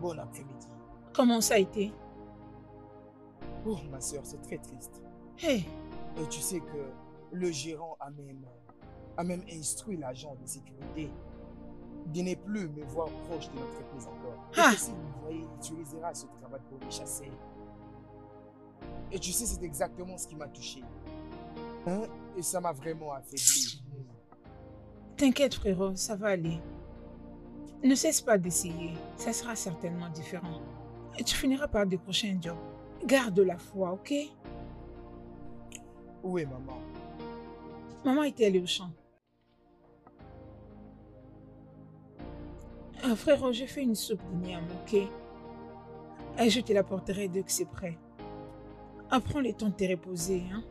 Bon après-midi. Comment ça a été? Oh, ma soeur, c'est très triste. Hey, Et tu sais que le gérant a même instruit l'agent de sécurité de ne plus me voir proche de l'entreprise encore. Et Ah. que s'il me voyait, il utilisera cette cravate pour me chasser. Et tu sais, c'est exactement ce qui m'a touché. Hein? Et ça m'a vraiment affaibli. t'inquiète frérot, ça va aller. Ne cesse pas d'essayer, ça sera certainement différent. Et tu finiras par décrocher un job. Garde la foi, ok? Où est maman? Maman était allée au champ. Ah, frérot, j'ai fait une soupe d'igname, ok? Et je te l'apporterai dès que c'est prêt. Prends le temps de te reposer, hein?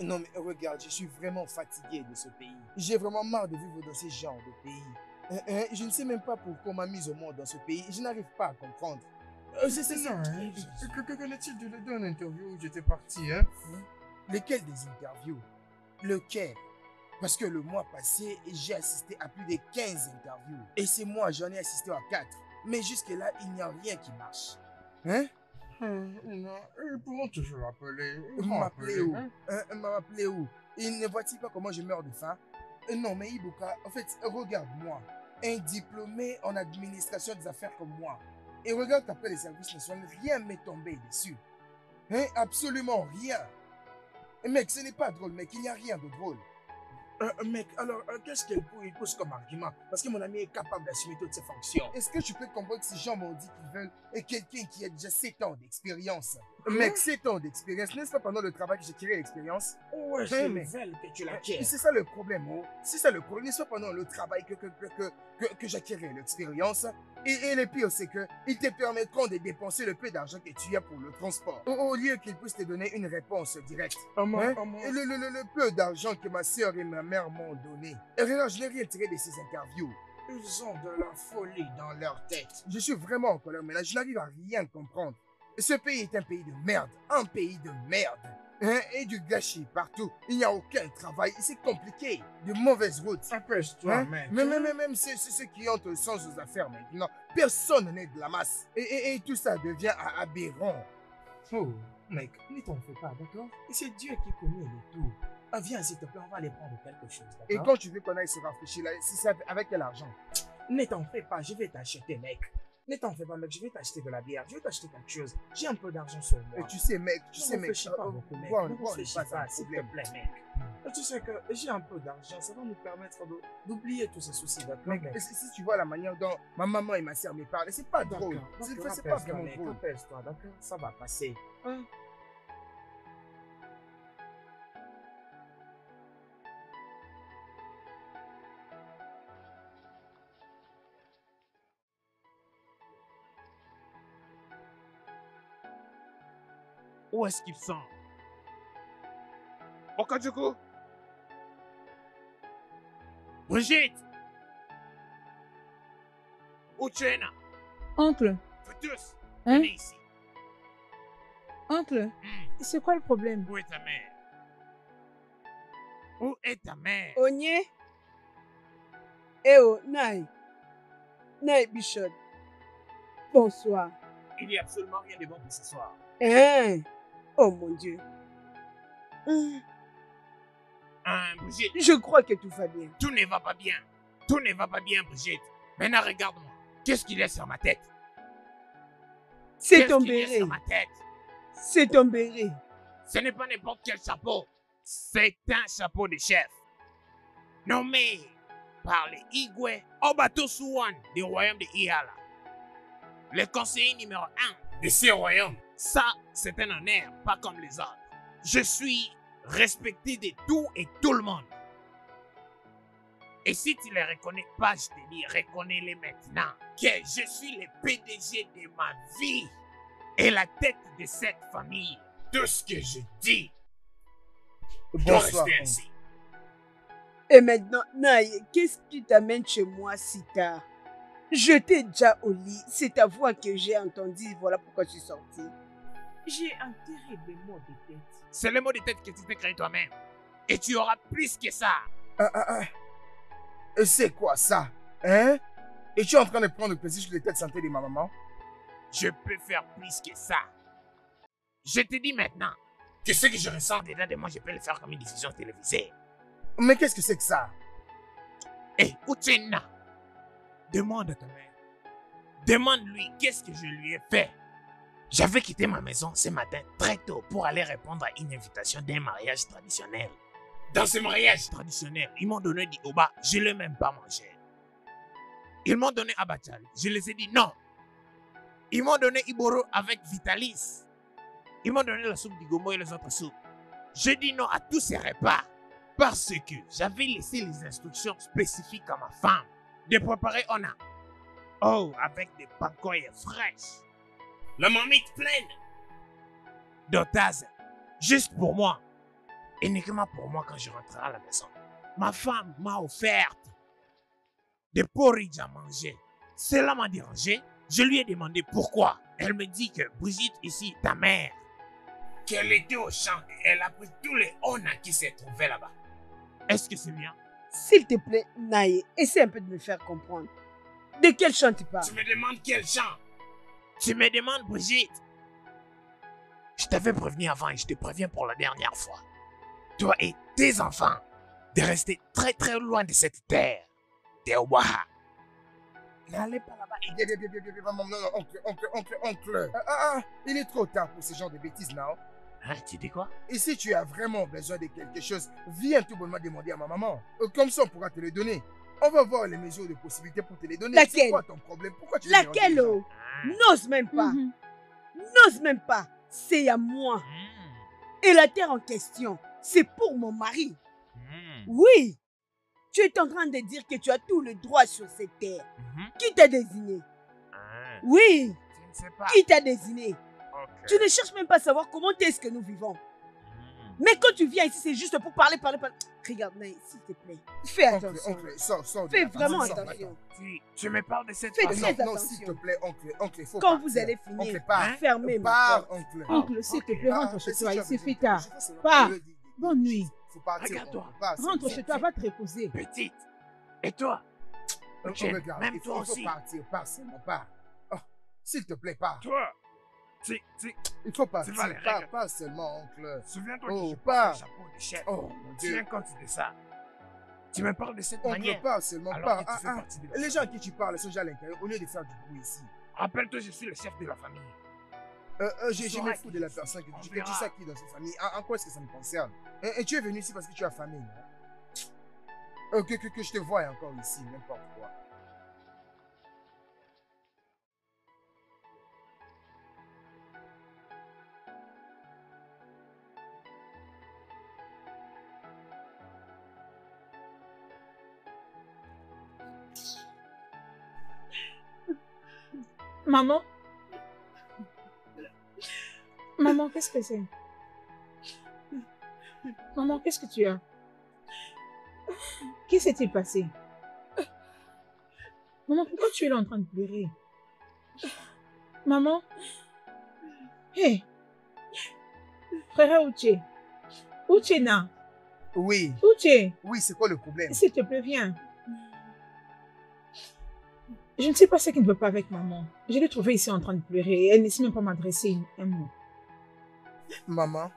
Non mais regarde, je suis vraiment fatigué de ce pays. J'ai vraiment marre de vivre dans ce genre de pays. Je ne sais même pas pourquoi on m'a mis au monde dans ce pays. Je n'arrive pas à comprendre. C'est ça, hein. Que connaît-il de d'une interview où j'étais parti, hein? Lesquels des interviews? Lequel? Parce que le mois passé, j'ai assisté à plus de 15 interviews. Et c'est moi, j'en ai assisté à 4. Mais jusque-là, il n'y a rien qui marche. Hein? Non, ils pourront toujours m'appeler. M'appeler où? Hein? M'appeler où? Il ne voit-il pas comment je meurs de faim? Non, mais Ibuka, en fait, regarde-moi. Un diplômé en administration des affaires comme moi. Et regarde après les services nationaux, rien m'est tombé dessus. Hein? Absolument rien. Mec, ce n'est pas drôle, mec, il n'y a rien de drôle. Mec, alors, qu'est-ce qu'il pose comme argument? Parce que mon ami est capable d'assumer toutes ses fonctions. Est-ce que tu peux comprendre que ces gens m'ont dit qu'ils veulent quelqu'un qui a déjà 7 ans d'expérience? Mec, 7 ans d'expérience, n'est-ce pas pendant le travail que j'ai tiré l'expérience? Ouais, c'est vrai que tu l'acquiers. C'est ça le problème, oh. C'est ça le problème. N'est-ce pas pendant le travail que j'acquérais l'expérience? Et le pire, c'est qu'ils te permettront de dépenser le peu d'argent que tu as pour le transport. Au lieu qu'ils puissent te donner une réponse directe. Et le peu d'argent que ma soeur et ma mère m'ont donné. Et regarde, je n'ai rien tiré de ces interviews. Ils ont de la folie dans leur tête. Je suis vraiment en colère, mais là, je n'arrive à rien comprendre. Ce pays est un pays de merde. Un pays de merde. Et du gâchis partout. Il n'y a aucun travail. C'est compliqué. De mauvaises routes. Apaise-toi, mec. Même ceux qui ont le sens aux affaires maintenant. Personne n'est de la masse. Et tout ça devient aberrant. Oh, mec, ne t'en fais pas, d'accord? Et c'est Dieu qui connaît le tout. Viens, s'il te plaît, on va aller prendre quelque chose, d'accord? Et quand tu veux qu'on aille se rafraîchir là, c'est avec quel argent? Ne t'en fais pas, je vais t'acheter, mec. Ne t'en fais pas, mec, je vais t'acheter de la bière, je vais t'acheter quelque chose. J'ai un peu d'argent sur moi. Et tu sais, mec, Ne réfléchis pas beaucoup, mec. Ne réfléchis pas, s'il te plaît, mec. Et tu sais que j'ai un peu d'argent, ça va nous permettre d'oublier tous ces soucis, d'accord, mec? Si tu vois la manière dont ma maman et ma soeur me parlent, c'est pas drôle. C'est pas vraiment drôle. Apaise-toi, d'accord? Ça va passer. Hein? Où est-ce qu'ils sont? Okadjoko? Brigitte? Uchena? Oncle, Vous tous, Hein? venez ici. oncle, c'est quoi le problème? Où est ta mère? Où est ta mère? Onye? Eh oh, Nai. Nai Bishop. Bonsoir. Il n'y a absolument rien de bon pour ce soir. Hein? Oh mon Dieu. Brigitte, Je crois que tout va bien. tout ne va pas bien. Tout ne va pas bien, Brigitte. Maintenant, regarde-moi. Qu'est-ce qu'il y a sur ma tête? C'est Qu'est-ce ton qu'il y a béret. sur ma tête? C'est ton béret. Ce n'est pas n'importe quel chapeau. C'est un chapeau de chef. Nommé par les Igwe Obatosuwan du royaume de Iala. Le conseiller numéro 1 de ce royaume. Ça, c'est un honneur, pas comme les autres. Je suis respecté de tout et tout le monde. Et si tu ne les reconnais pas, je te dis, reconnais-les maintenant. Que je suis le PDG de ma vie et la tête de cette famille. Tout ce que je dis doit Bonsoir. rester ainsi. Et maintenant, Nai, qu'est-ce qui t'amène chez moi si tard? J'étais déjà au lit. C'est ta voix que j'ai entendue. Voilà pourquoi je suis sortie. J'ai un terrible mot de tête. C'est le mot de tête que tu t'es créé toi-même. Et tu auras plus que ça. C'est quoi ça? Hein? Et tu es en train de prendre plaisir sur l'état de santé de ma maman? Je peux faire plus que ça. Je te dis maintenant que ce que je ressens dedans de moi, je peux le faire comme une diffusion télévisée. Mais qu'est-ce que c'est que ça? Hé, Uchenna, demande à ta mère. Demande-lui qu'est-ce que je lui ai fait. J'avais quitté ma maison ce matin très tôt pour aller répondre à une invitation d'un mariage traditionnel. Dans ce mariage traditionnel, ils m'ont donné du oba, je ne l'ai même pas mangé. Ils m'ont donné abachal, je les ai dit non. Ils m'ont donné Iboro avec Vitalis. Ils m'ont donné la soupe d'Igomo et les autres soupes. J'ai dit non à tous ces repas parce que j'avais laissé les instructions spécifiques à ma femme de préparer Ona. Oh, avec des pancoyes fraîches. La marmite pleine d'otages, juste pour moi. Uniquement pour moi quand je rentrerai à la maison. Ma femme m'a offert des porridge à manger. Cela m'a dérangé. Je lui ai demandé pourquoi. Elle me dit que Brigitte, ici, ta mère, qu'elle était au champ et elle a pris tous les Ona qui s'est trouvé là-bas. Est-ce que c'est bien? S'il te plaît, Naye, essaie un peu de me faire comprendre. De quel chant tu parles? Tu me demandes quel chant? Tu me demandes, Brigitte? Je t'avais prévenu avant et je te préviens pour la dernière fois. Toi et tes enfants, de rester très très loin de cette terre. Des Waha. N'allez pas là-bas. Non, oncle. Il est trop tard pour ce genre de bêtises, non? Hein, tu dis quoi? Et si tu as vraiment besoin de quelque chose, viens tout bonnement demander à ma maman. Comme ça, on pourra te le donner. On va voir les mesures de possibilité pour te les donner. Laquelle? C'est quoi ton problème? Pourquoi tu Laquelle? Oh? N'ose même pas. Mhm. N'ose même pas. C'est à moi. Et la terre en question, c'est pour mon mari. Oui. Tu es en train de dire que tu as tout le droit sur cette terre. Qui t'a désigné? Oui. Je ne sais pas. Qui t'a désigné? Ok. Tu ne cherches même pas à savoir comment est-ce que nous vivons. Mais quand tu viens ici, c'est juste pour parler. Regarde, Naï, s'il te plaît. Fais attention. Oncle, sors. Fais vraiment Sors, attention. Tu me parles de cette Fais façon. très Non, attention. s'il te plaît, oncle, il faut Quand partir. vous allez finir, Oncle, pars. fermez ma Pars, porte. oncle. Oncle, s'il te plaît, Ah, rentre chez si toi, tu il as s'est besoin fait de tard. quelque chose, Pars. c'est Bonne nuit. Faut partir. Regarde-toi. oncle, pars, c'est Rentre bon. chez toi, va te reposer. Petite. Et toi? Etienne, Regarde, même il toi faut aussi. partir, pars seulement, pars. Oh, s'il te plaît, pars. Toi. Il faut partir, vas les règles. pars seulement, oncle. Souviens-toi Oh, que je porte pars. le chapeau de chef. Oh, mon Dieu. Tiens compte de ça. Tu me parles de cette Oncle, manière. pars seulement, Alors pars. que tu fais partie de la Les famille. gens à qui tu parles sont déjà à l'intérieur au lieu de faire du bruit ici. Rappelle-toi, je suis le chef de la famille. Je sauras me fous qui de la je personne suis. que On tu dis verra. ça qui dans cette famille. En quoi est-ce que ça me concerne? Et tu es venu ici parce que tu as famille, non? Que je te voie encore ici, n'importe quoi. Maman? Maman, qu'est-ce que c'est? Maman, qu'est-ce que tu as? Qu'est-ce qui s'est passé? Maman, pourquoi tu es là en train de pleurer? Maman? Hé! Frère Uche! Uchena! Oui, Uche! c'est quoi le problème? S'il te plaît, viens. Je ne sais pas ce qui ne veut pas avec maman. Je l'ai trouvée ici en train de pleurer et elle ne sait même pas m'adresser un mot. Maman,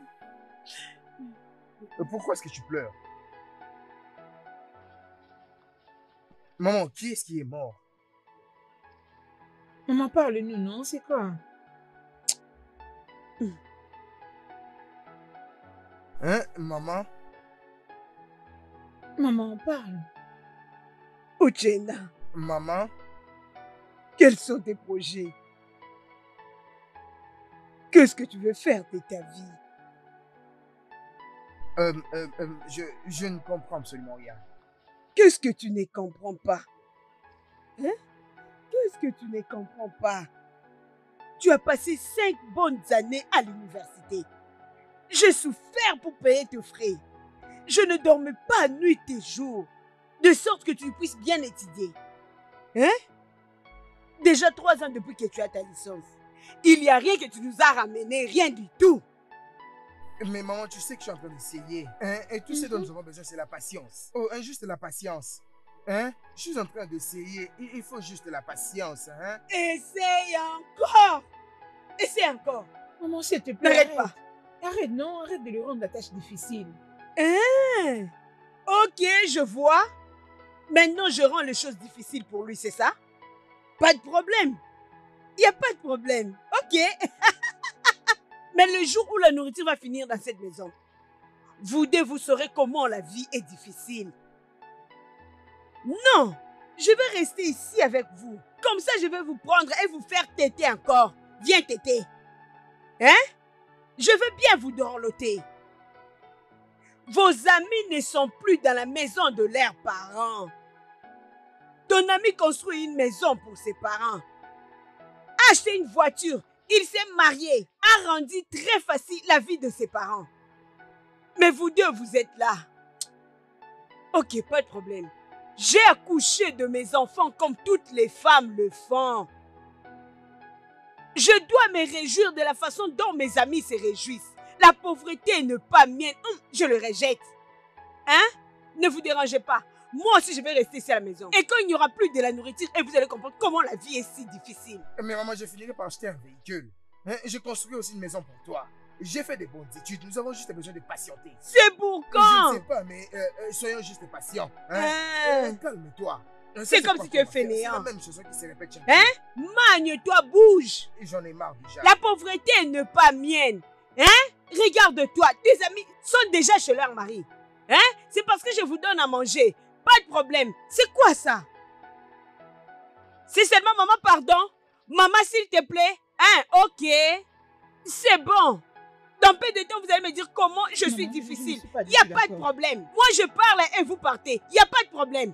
pourquoi est-ce que tu pleures? Maman, qui est-ce qui est mort? Maman, parle-nous, non? C'est quoi? Hein, maman? Maman, parle. Uchenna, Maman? quels sont tes projets? Qu'est-ce que tu veux faire de ta vie? Je ne comprends absolument rien. Qu'est-ce que tu ne comprends pas? Hein? Qu'est-ce que tu ne comprends pas? Tu as passé 5 bonnes années à l'université. J'ai souffert pour payer tes frais. Je ne dormais pas nuit et jour, de sorte que tu puisses bien étudier. Hein? Déjà 3 ans depuis que tu as ta licence. Il n'y a rien que tu nous as ramené, rien du tout. Mais maman, tu sais que je suis en train d'essayer. Hein? Et tout ce dont nous avons besoin, c'est la patience. Oh, hein, juste la patience. Hein? Je suis en train d'essayer. Il faut juste la patience. Hein? Essaye encore. Essaye encore. Maman, s'il te plaît. N'arrête pas. Arrête, non, arrête de lui rendre la tâche difficile. Hein? Ok, je vois. Maintenant, je rends les choses difficiles pour lui, c'est ça? Pas de problème. Il n'y a pas de problème. Ok. Mais le jour où la nourriture va finir dans cette maison, vous deux, vous saurez comment la vie est difficile. Non, je vais rester ici avec vous. Comme ça, je vais vous prendre et vous faire téter encore. Viens téter. Hein? Je veux bien vous dorloter. Vos amis ne sont plus dans la maison de leurs parents. Ton ami construit une maison pour ses parents. A acheté une voiture. Il s'est marié. A rendu très facile la vie de ses parents. Mais vous deux, vous êtes là. Ok, pas de problème. J'ai accouché de mes enfants comme toutes les femmes le font. Je dois me réjouir de la façon dont mes amis se réjouissent. La pauvreté n'est pas mienne. Je le rejette. Hein? Ne vous dérangez pas. Moi aussi, je vais rester ici à la maison. Et quand il n'y aura plus de la nourriture, et vous allez comprendre comment la vie est si difficile. Mais maman, je finirai par acheter un véhicule. Hein? J'ai construit aussi une maison pour toi. J'ai fait des bonnes études. Nous avons juste besoin de patienter. C'est pour quand? Je ne sais pas, mais soyons juste patients. Hein? Calme-toi. C'est comme si tu es fainéant. C'est la même chose qui se répète chaque hein? Magne-toi, bouge. J'en ai marre déjà. La pauvreté n'est pas mienne. Hein? Regarde-toi, tes amis sont déjà chez leur mari. Hein? C'est parce que je vous donne à manger. Pas de problème. C'est quoi ça? C'est seulement maman, pardon? Maman, s'il te plaît? Hein? Ok. C'est bon. Dans peu de temps, vous allez me dire comment je suis difficile. Il n'y a pas de problème. Moi, je parle et vous partez. Il n'y a pas de problème.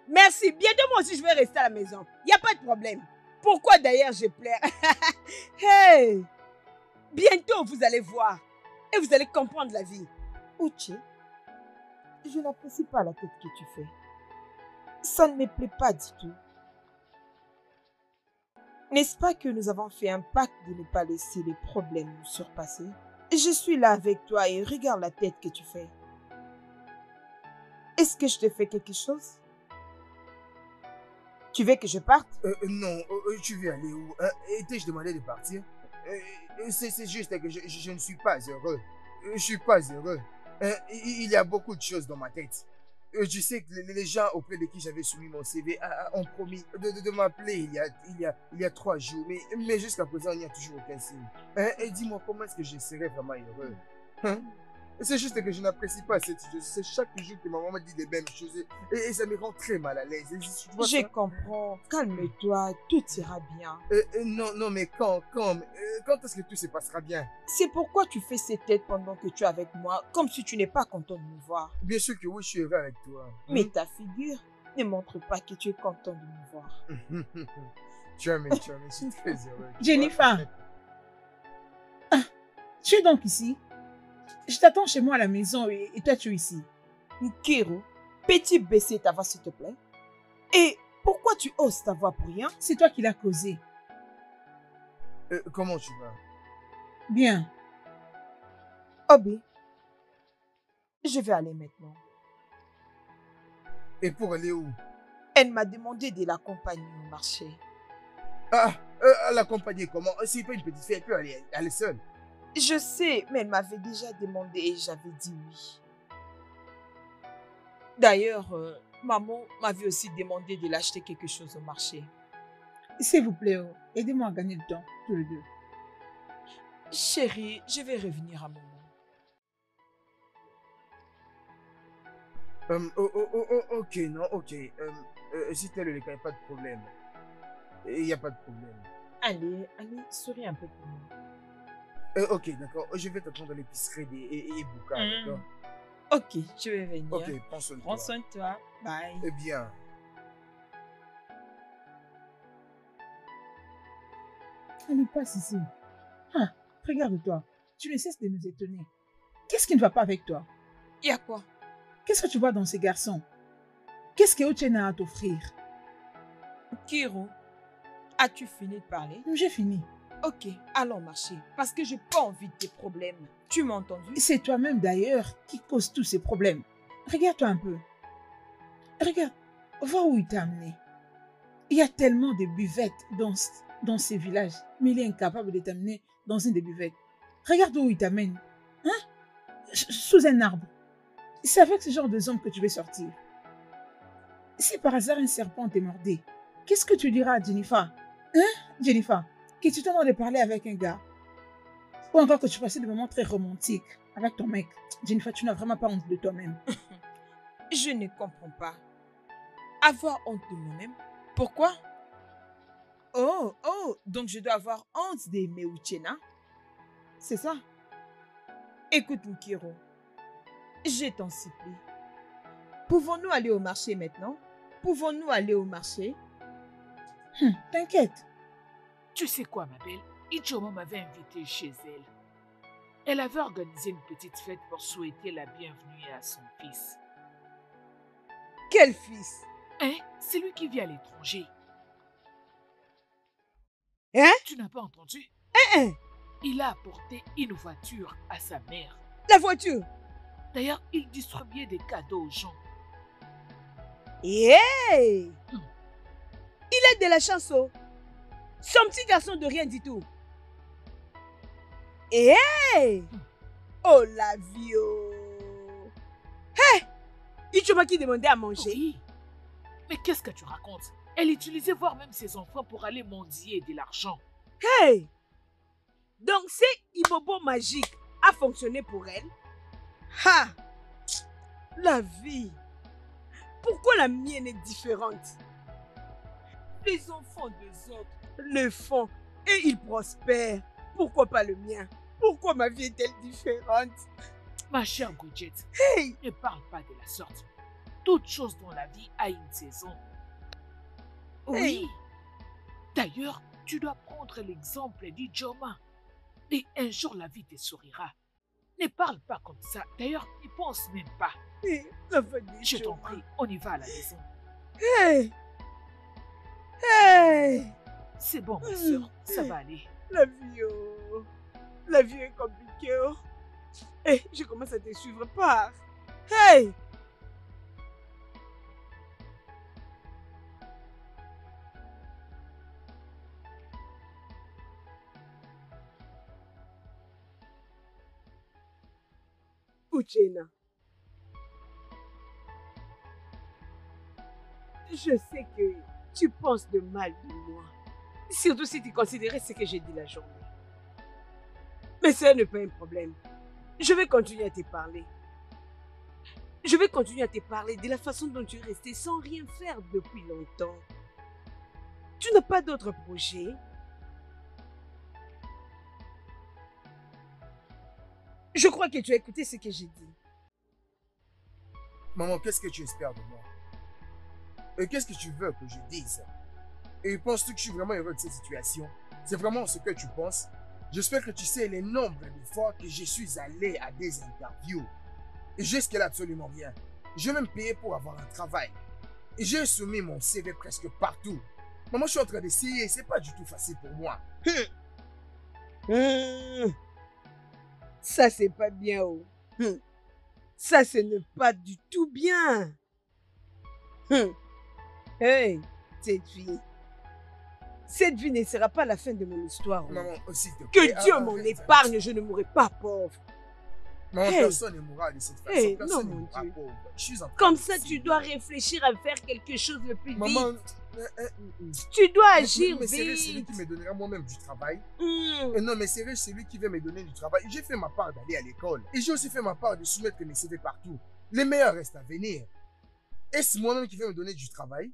Merci. Bientôt, moi aussi, je vais rester à la maison. Il n'y a pas de problème. Pourquoi d'ailleurs je pleure? Hey! Bientôt, vous allez voir. Et vous allez comprendre la vie. Uche, je n'apprécie pas la tête que tu fais. Ça ne me plaît pas du tout. N'est-ce pas que nous avons fait un pacte de ne pas laisser les problèmes nous surpasser? Je suis là avec toi et regarde la tête que tu fais. Est-ce que je te fais quelque chose? Tu veux que je parte? Non, tu veux aller où? T'ai-je demandé de partir? C'est juste que je ne suis pas heureux. Je suis pas heureux. Il y a beaucoup de choses dans ma tête. Tu sais que les gens auprès de qui j'avais soumis mon CV ont promis de m'appeler il y a 3 jours. Mais jusqu'à présent, il n'y a toujours aucun signe. Et dis-moi, comment est-ce que je serais vraiment heureux? Hein? C'est juste que je n'apprécie pas cette chose. C'est chaque jour que ma maman dit les mêmes choses. Et ça me rend très mal à l'aise. Je comprends. Calme-toi. Tout ira bien. Non, mais quand est-ce que tout se passera bien? C'est pourquoi tu fais cette tête pendant que tu es avec moi, comme si tu n'es pas content de me voir. Bien sûr que oui, je suis heureux avec toi. Mais ta figure ne montre pas que tu es content de me voir. Tu as je suis très heureux. Jennifer. Tu es donc ici? Je t'attends chez moi à la maison et toi tu es ici. Nkiru, peux-tu baisser ta voix s'il te plaît? Et pourquoi tu oses ta voix pour rien? C'est toi qui l'as causé. Comment tu vas? Bien. Obi, je vais aller maintenant. Et pour aller où? Elle m'a demandé de l'accompagner au marché. L'accompagner comment? C'est pas une petite fille, elle peut aller seule. Je sais, mais elle m'avait déjà demandé et j'avais dit oui. D'ailleurs, maman m'avait aussi demandé de l'acheter quelque chose au marché. S'il vous plaît, aidez-moi à gagner le temps, tous les deux. Chérie, je vais revenir à maman. Ok, non, ok. Si tel est le cas, il n'y a pas de problème. Il n'y a pas de problème. Allez, souris un peu pour moi. Ok, d'accord. Je vais t'attendre à l'épicerie et Bouka, d'accord? Ok, je vais venir. Ok, prends soin de toi. Prends soin de toi. Bye. Eh bien. Allez, passe ici. Ah, regarde-toi. Tu ne cesses de nous étonner. Qu'est-ce qui ne va pas avec toi? Il y a quoi? Qu'est-ce que tu vois dans ces garçons? Qu'est-ce que Uchenna a à t'offrir? Kiro, As-tu fini de parler? J'ai fini. Ok, allons marcher. Parce que j'ai pas envie de tes problèmes. Tu m'as entendu? C'est toi-même d'ailleurs qui cause tous ces problèmes. Regarde-toi un peu. Regarde, vois où il t'a amené. Il y a tellement de buvettes dans ces villages, mais il est incapable de t'amener dans une des buvettes. Regarde où il t'amène. Hein? Sous un arbre. C'est avec ce genre de zone que tu veux sortir. Si par hasard un serpent t'est mordé, qu'est-ce que tu diras à Jennifer? Hein, Jennifer? Que tu te demandes de parler avec un gars? Ou encore que tu passais des moments très romantiques avec ton mec. Jennifer, tu n'as vraiment pas honte de toi-même. Je ne comprends pas. Avoir honte de moi-même? Pourquoi? Oh, donc je dois avoir honte d'aimer Uchenna? C'est ça? Écoute, Nkiro, je t'en supplie. Pouvons-nous aller au marché maintenant? Pouvons-nous aller au marché? T'inquiète. Tu sais quoi, ma belle? Ichoma m'avait invité chez elle. Elle avait organisé une petite fête pour souhaiter la bienvenue à son fils. Quel fils? Hein? C'est lui qui vit à l'étranger. Hein? Tu n'as pas entendu? Hein? Il a apporté une voiture à sa mère. La voiture? D'ailleurs, il distribuait des cadeaux aux gens. Hey! Il a de la chance, oh. Son petit garçon de rien du tout. Hey! Oh la vie, oh. Hey! Ichoma qui demandait à manger. Oui. Mais qu'est-ce que tu racontes? Elle utilisait voire même ses enfants pour aller mendier de l'argent. Hey! Donc c'est Ibobo magique a fonctionné pour elle? Ha! La vie. Pourquoi la mienne est différente? Les enfants des autres le font et ils prospèrent. Pourquoi pas le mien? Pourquoi ma vie est-elle différente? Ma chère Bridget, Hey! ne parle pas de la sorte. Toute chose dans la vie a une saison. Oui. Hey. D'ailleurs, tu dois prendre l'exemple d'Ijoma. Et un jour, la vie te sourira. Ne parle pas comme ça. D'ailleurs, n'y pense même pas. Hey, la fin du Je t'en chemin. prie, on y va à la maison. Hey! Hey! C'est bon, ma soeur, ça va aller. La vie, oh. La vie est compliquée, oh. Hey, je commence à te suivre par. Hey! Uchenna. Je sais que tu penses de mal de moi. Surtout si tu considérais ce que j'ai dit la journée. Mais ça n'est pas un problème. Je vais continuer à te parler. Je vais continuer à te parler de la façon dont tu es resté sans rien faire depuis longtemps. Tu n'as pas d'autres projets? Je crois que tu as écouté ce que j'ai dit. Maman, qu'est-ce que tu espères de moi? Et qu'est-ce que tu veux que je dise? Et penses-tu que je suis vraiment heureux de cette situation? C'est vraiment ce que tu penses? J'espère que tu sais les nombres de fois que je suis allé à des interviews. Et jusqu'à là, absolument rien. J'ai même payé pour avoir un travail. Et j'ai soumis mon CV presque partout. Maman, je suis en train d'essayer. C'est pas du tout facile pour moi. Ça, c'est pas bien, oh. Ça, ce n'est pas du tout bien. Hey, cette vie. Cette vie ne sera pas la fin de mon histoire. Oh. Maman, s'il te plaît. Que Dieu m'en épargne, je ne mourrai pas pauvre. Maman, Hey. personne ne mourra de cette façon. Hey, Personne non, ne mon mourra Dieu. pauvre. Je suis en train Comme de ça, essayer. tu dois réfléchir à faire quelque chose le plus Maman, vite. Tu dois agir mais c'est celui vite. qui me donnera moi-même du travail. Hmm. Et non, mais c'est celui qui veut me donner du travail. J'ai fait ma part d'aller à l'école. Et j'ai aussi fait ma part de soumettre mes CV partout. Les meilleurs restent à venir. Est-ce moi-même qui vais me donner du travail?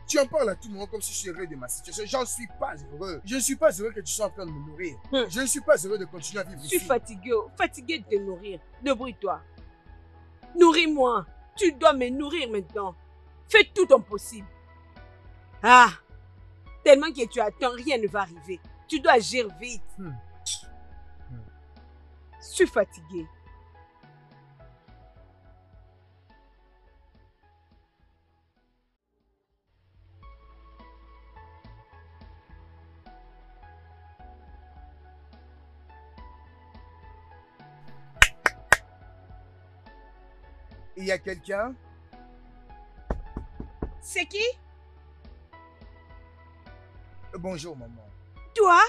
Tu en parles à tout le monde comme si je suis heureux de ma situation. J'en suis pas heureux. Je ne suis pas heureux que tu sois en train de me nourrir. Je ne suis pas heureux de continuer à vivre Je suis ici. fatigué, oh. Fatigué de te nourrir. Débrouille-toi. Nourris-moi. Tu dois me nourrir maintenant. Fais tout ton possible. Ah! Tellement que tu attends, rien ne va arriver. Tu dois agir vite. Je suis fatigué. Il y a quelqu'un? C'est qui? Bonjour, maman. Toi?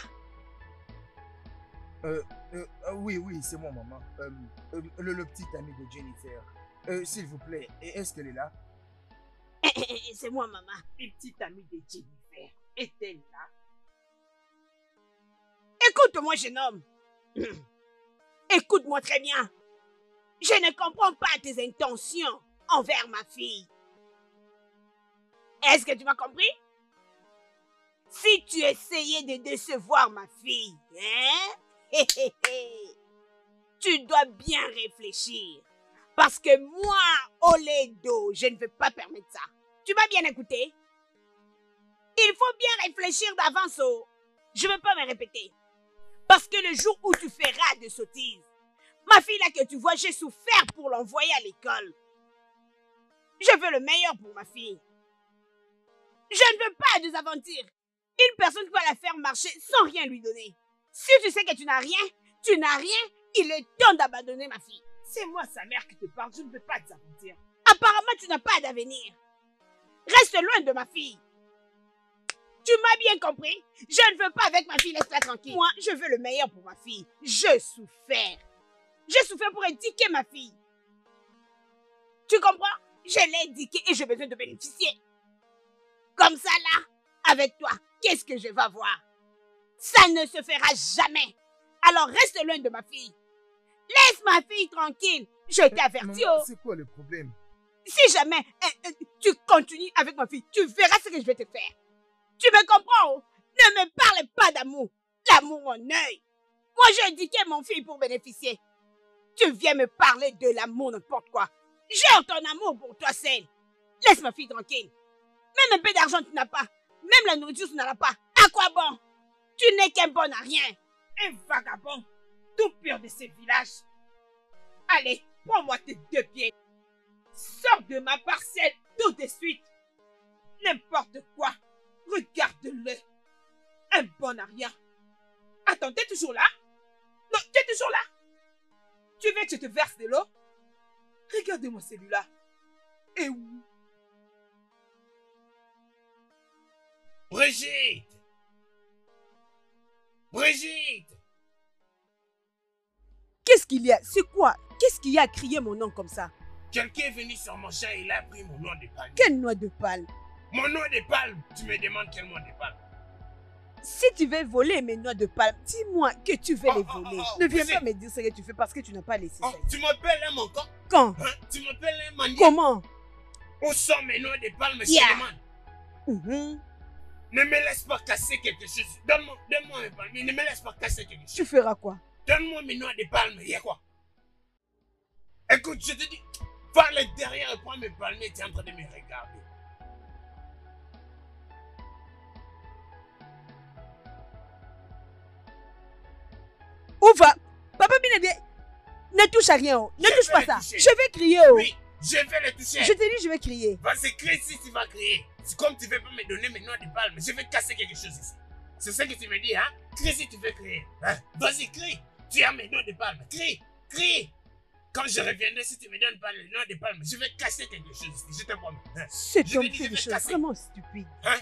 Oui, c'est moi, maman. Le petit ami de Jennifer. S'il vous plaît, est-ce qu'elle est là? C'est moi, maman. Une petite amie de Jennifer. Est-elle là? Écoute-moi, jeune homme. Écoute-moi très bien. Je ne comprends pas tes intentions envers ma fille. Est-ce que tu m'as compris? Si tu essayais de décevoir ma fille, hein? Tu dois bien réfléchir. Parce que moi, Oledo, je ne veux pas permettre ça. Tu m'as bien écouté? Il faut bien réfléchir d'avance. Oh. Je ne veux pas me répéter. Parce que le jour où tu feras de sottises, ma fille là que tu vois, j'ai souffert pour l'envoyer à l'école. Je veux le meilleur pour ma fille. Je ne veux pas de aventures. Une personne qui va la faire marcher sans rien lui donner. Si tu sais que tu n'as rien, il est temps d'abandonner ma fille. C'est moi sa mère qui te parle, je ne veux pas t'avenir. Apparemment, tu n'as pas d'avenir. Reste loin de ma fille. Tu m'as bien compris? Je ne veux pas avec ma fille, laisse-la tranquille. Moi, je veux le meilleur pour ma fille. J'ai souffert. J'ai souffert pour éduquer ma fille. Tu comprends? Je l'ai éduquée et j'ai besoin de bénéficier. Comme ça, là, avec toi, qu'est-ce que je vais voir? Ça ne se fera jamais. Alors, reste loin de ma fille. Laisse ma fille tranquille. Je t'ai averti. Maman, c'est quoi le problème? Si jamais tu continues avec ma fille, tu verras ce que je vais te faire. Tu me comprends? Oh? Ne me parle pas d'amour. L'amour en œil. Moi, j'ai éduqué mon fille pour bénéficier. Tu viens me parler de l'amour, n'importe quoi. J'ai ton amour pour toi seul. Laisse ma fille tranquille. Même un peu d'argent, tu n'as pas. Même la nourriture, tu n'en as pas. À quoi bon? Tu n'es qu'un bon à rien. Un vagabond, tout pur de ces villages. Allez, prends-moi tes deux pieds. Sors de ma parcelle tout de suite. N'importe quoi. Regarde-le. Un bon à rien. Attends, t'es toujours là? Non, t'es toujours là? Tu veux que je te verse de l'eau? Regarde-moi celui-là. Et où? Brigitte! Brigitte! Qu'est-ce qu'il y a? C'est quoi? Qu'est-ce qu'il y a à crier mon nom comme ça? Quelqu'un est venu sur mon champ et il a pris mon noix de palme. Quelle noix de palme? Mon noix de palme? Tu me demandes quelle noix de palme? Si tu veux voler mes noix de palme, dis-moi que tu veux les voler. Ne viens pas me dire ce que tu fais parce que tu n'as pas laissé ça. Tu m'appelles un manquant? Quand? Hein? Tu m'appelles un mendiant? Comment? Où sont mes noix de palme, je Yeah. te demande? Ne me laisse pas casser quelque chose. Donne-moi mes palmes. Ne me laisse pas casser quelque chose. Tu feras quoi? Donne-moi mes noix de palme. Il y a quoi? Écoute, je te dis, parle derrière et prends mes palmiers. Tu es en train de me regarder. Où va? Papa Binébé, ne touche à rien. Oh. Ne Je touche vais pas le ça. toucher. Je vais crier. Oh. Oui, je vais le toucher. Je te dis, je vais crier. Vas-y, crie si tu vas crier. C'est comme tu ne veux pas me donner mes noix de palme. Je vais casser quelque chose ici. C'est ça que tu me dis, hein? Crie si tu veux crier. Hein? Vas-y, crie. Tu as mes noix de palme. Crie, crie. Quand je reviendrai, si tu me donnes pas les noix de palme, je vais casser quelque chose ici. Je te promets. Hein? Cet Je homme te dis, fait je des vais choses casser. vraiment stupides. Hein?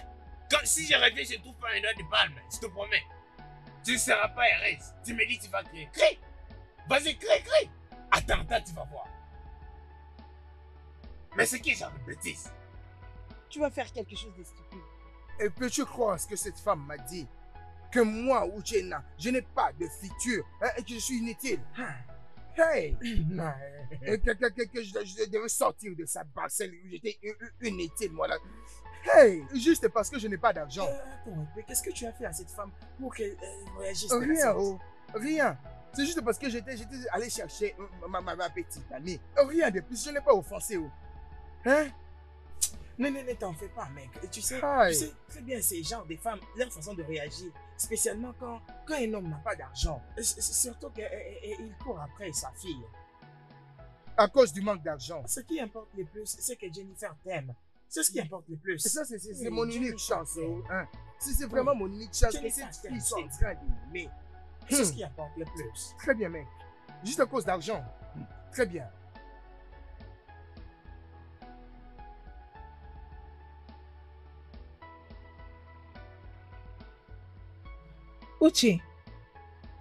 Si je reviens, je ne trouve pas mes noix de palme. Je te promets. Tu ne seras pas heureuse. Tu me dis, tu vas crier. Crie. Vas-y, crie, crie. Attends, tu vas voir. Mais c'est qui genre de bêtise? Tu vas faire quelque chose de stupide. Et peux-tu croire ce que cette femme m'a dit? Que moi, Uchenna, je n'ai pas de futur, hein, et que je suis inutile. Hey! Et que je devais sortir de sa parcelle où j'étais inutile, moi là. Hey! Juste parce que je n'ai pas d'argent. Attends, mais qu'est-ce que tu as fait à cette femme pour qu'elle réagisse de la Rien, sorte? oh, rien. C'est juste parce que j'étais allé chercher ma petite amie. Rien de plus, je n'ai pas offensé. Oh. Hein? Ne t'en fais pas, mec. Tu sais très bien ces genres de femmes, leur façon de réagir, spécialement quand un homme n'a pas d'argent. Surtout qu'il court après sa fille. À cause du manque d'argent. Ce qui importe le plus, c'est que Jennifer t'aime. C'est ce qui importe le plus. Et ça, c'est Oui, mon unique Jennifer chance. t'aime. Hein. Si c'est vraiment mon unique chance que Jennifer cette t'aime, fille soit en c'est- train d'aimer. C'est ce qui importe le plus. Très bien, mec. Juste à cause d'argent. Très bien. Uche,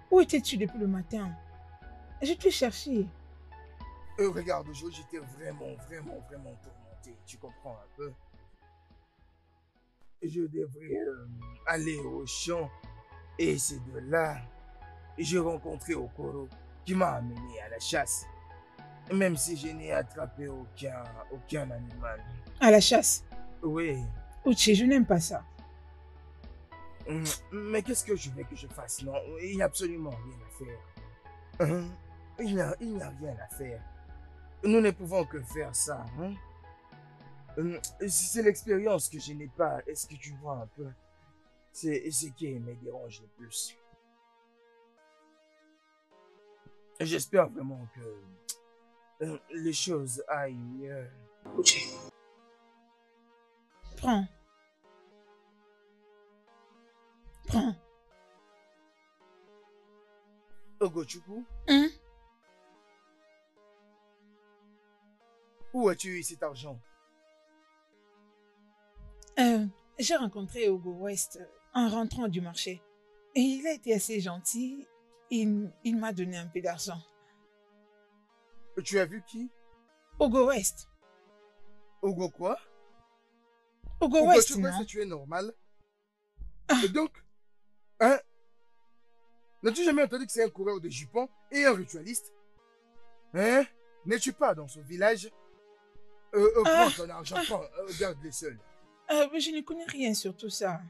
où étais-tu depuis le matin? Je t'ai cherché. Regarde, aujourd'hui, j'étais vraiment tourmenté. Tu comprends un peu? Je devrais aller au champ. Et c'est de là que j'ai rencontré Okoro qui m'a amené à la chasse. Même si je n'ai attrapé aucun animal. À la chasse? Oui. Uche, je n'aime pas ça. Mais qu'est-ce que je veux que je fasse? Non, il n'y a absolument rien à faire. Il n'y a rien à faire. Nous ne pouvons que faire ça. C'est l'expérience que je n'ai pas. Est-ce que tu vois un peu? C'est ce qui me dérange le plus. J'espère vraiment que les choses aillent mieux. Prends. Prends. Ogochukwu, Hein? où as-tu eu cet argent? J'ai rencontré Ogo West en rentrant du marché. Et il a été assez gentil. Il m'a donné un peu d'argent. Tu as vu qui? Ogo West. Ogo quoi? Ogo West, tu penses non? que tu es normal? Et donc, hein? N'as-tu jamais entendu que c'est un coureur de jupons et un ritualiste? Hein? N'es-tu pas dans ce village? Prends ton argent, garde-les seuls. Mais je ne connais rien sur tout ça.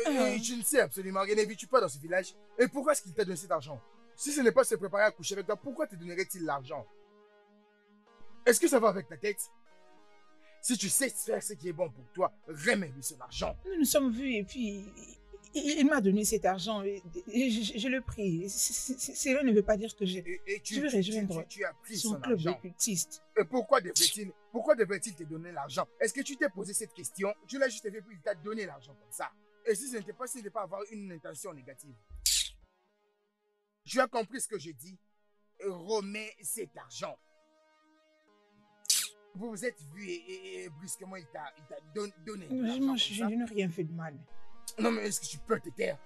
Je ne sais absolument rien. Ne vis-tu pas dans ce village? Et pourquoi est-ce qu'il t'a donné cet argent? Si ce n'est pas se préparer à coucher avec toi, pourquoi te donnerait-il l'argent? Est-ce que ça va avec ta tête? Si tu sais faire ce qui est bon pour toi, remets-lui son argent. Nous nous sommes vus et puis il m'a donné cet argent et je le prie. Cela ne veut pas dire que je vais rejoindre tu as pris son son club argent. occultiste. Et pourquoi devrait-il te donner l'argent? Est-ce que tu t'es posé cette question? Tu l'as juste fait puis il t'a donné l'argent comme ça. Et si ce n'était pas, c'est de ne pas avoir une intention négative. Tu as compris ce que je dis? Remets cet argent. Vous vous êtes vus et brusquement il t'a donné l'argent comme Je ça. n'ai rien fait de mal. Non mais est-ce que tu peux te taire?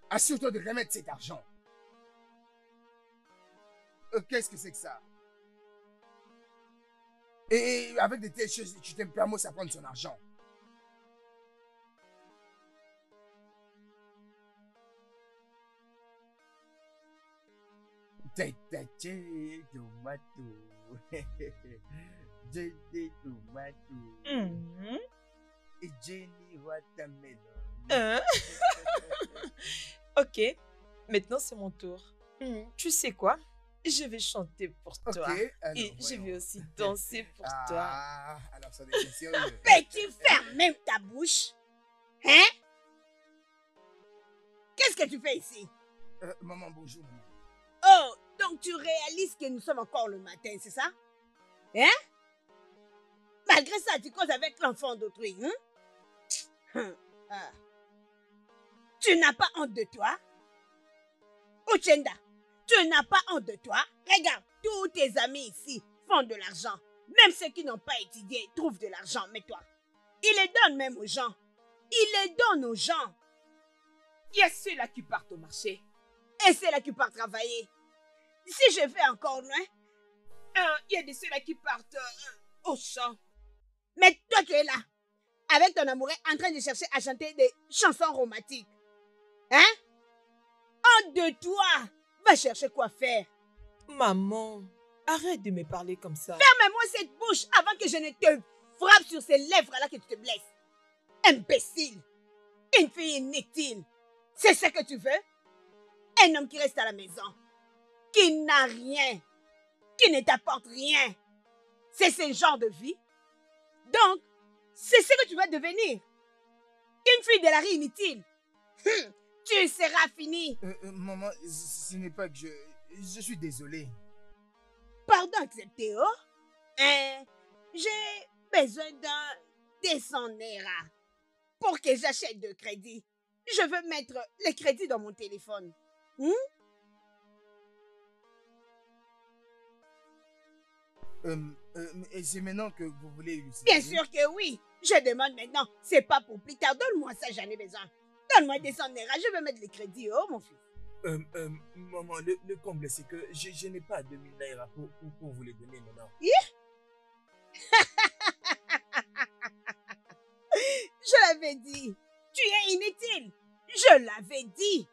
Assure-toi de remettre cet argent. Qu'est-ce que c'est que ça? Et avec de telles choses, tu te permets à prendre son argent. Jenny Watermelon. Ok, maintenant c'est mon tour. Tu sais quoi? Je vais chanter pour toi. alors, Et je vais aussi danser pour toi. Ah, alors ça devient sérieux. Peux-tu fermer même ta bouche? Hein? Qu'est-ce que tu fais ici? Maman, bonjour, maman. Oh, donc tu réalises que nous sommes encore le matin, c'est ça? Hein? Malgré ça, tu causes avec l'enfant d'autrui, hein? Ah. Tu n'as pas honte de toi? Uchenda, tu n'as pas honte de toi? Regarde, tous tes amis ici font de l'argent. Même ceux qui n'ont pas étudié trouvent de l'argent, mais toi, il les donne même aux gens. Il les donne aux gens. Il y a ceux-là qui partent au marché. Et c'est là qui part travailler. Si je vais encore loin, Il y a de ceux-là qui partent au champ. mais toi tu es là, avec ton amoureux en train de chercher à chanter des chansons romantiques. Hein? Honte de toi! Va chercher quoi faire. Maman, arrête de me parler comme ça. Ferme-moi cette bouche avant que je ne te frappe sur ces lèvres-là que tu te blesses. Imbécile! Une fille inutile. C'est ce que tu veux? Un homme qui reste à la maison, qui n'a rien, qui ne t'apporte rien. C'est ce genre de vie? Donc, c'est ce que tu vas devenir. Une fille de la rue inutile. Tu seras fini. Maman, ce n'est pas que je suis désolé. Pardon accepté, oh? J'ai besoin d'un descendera pour que j'achète de crédit. Je veux mettre le crédit dans mon téléphone. Et c'est maintenant que vous voulez l'utiliser? Bien sûr que oui. Je demande maintenant. C'est pas pour plus tard. Donne-moi ça, j'en ai besoin. Donne-moi 200 naira, je vais mettre les crédits, oh mon fils. Maman, le comble, c'est que je n'ai pas 2000 naira pour vous les donner maintenant. Je l'avais dit. Tu es inutile. Je l'avais dit.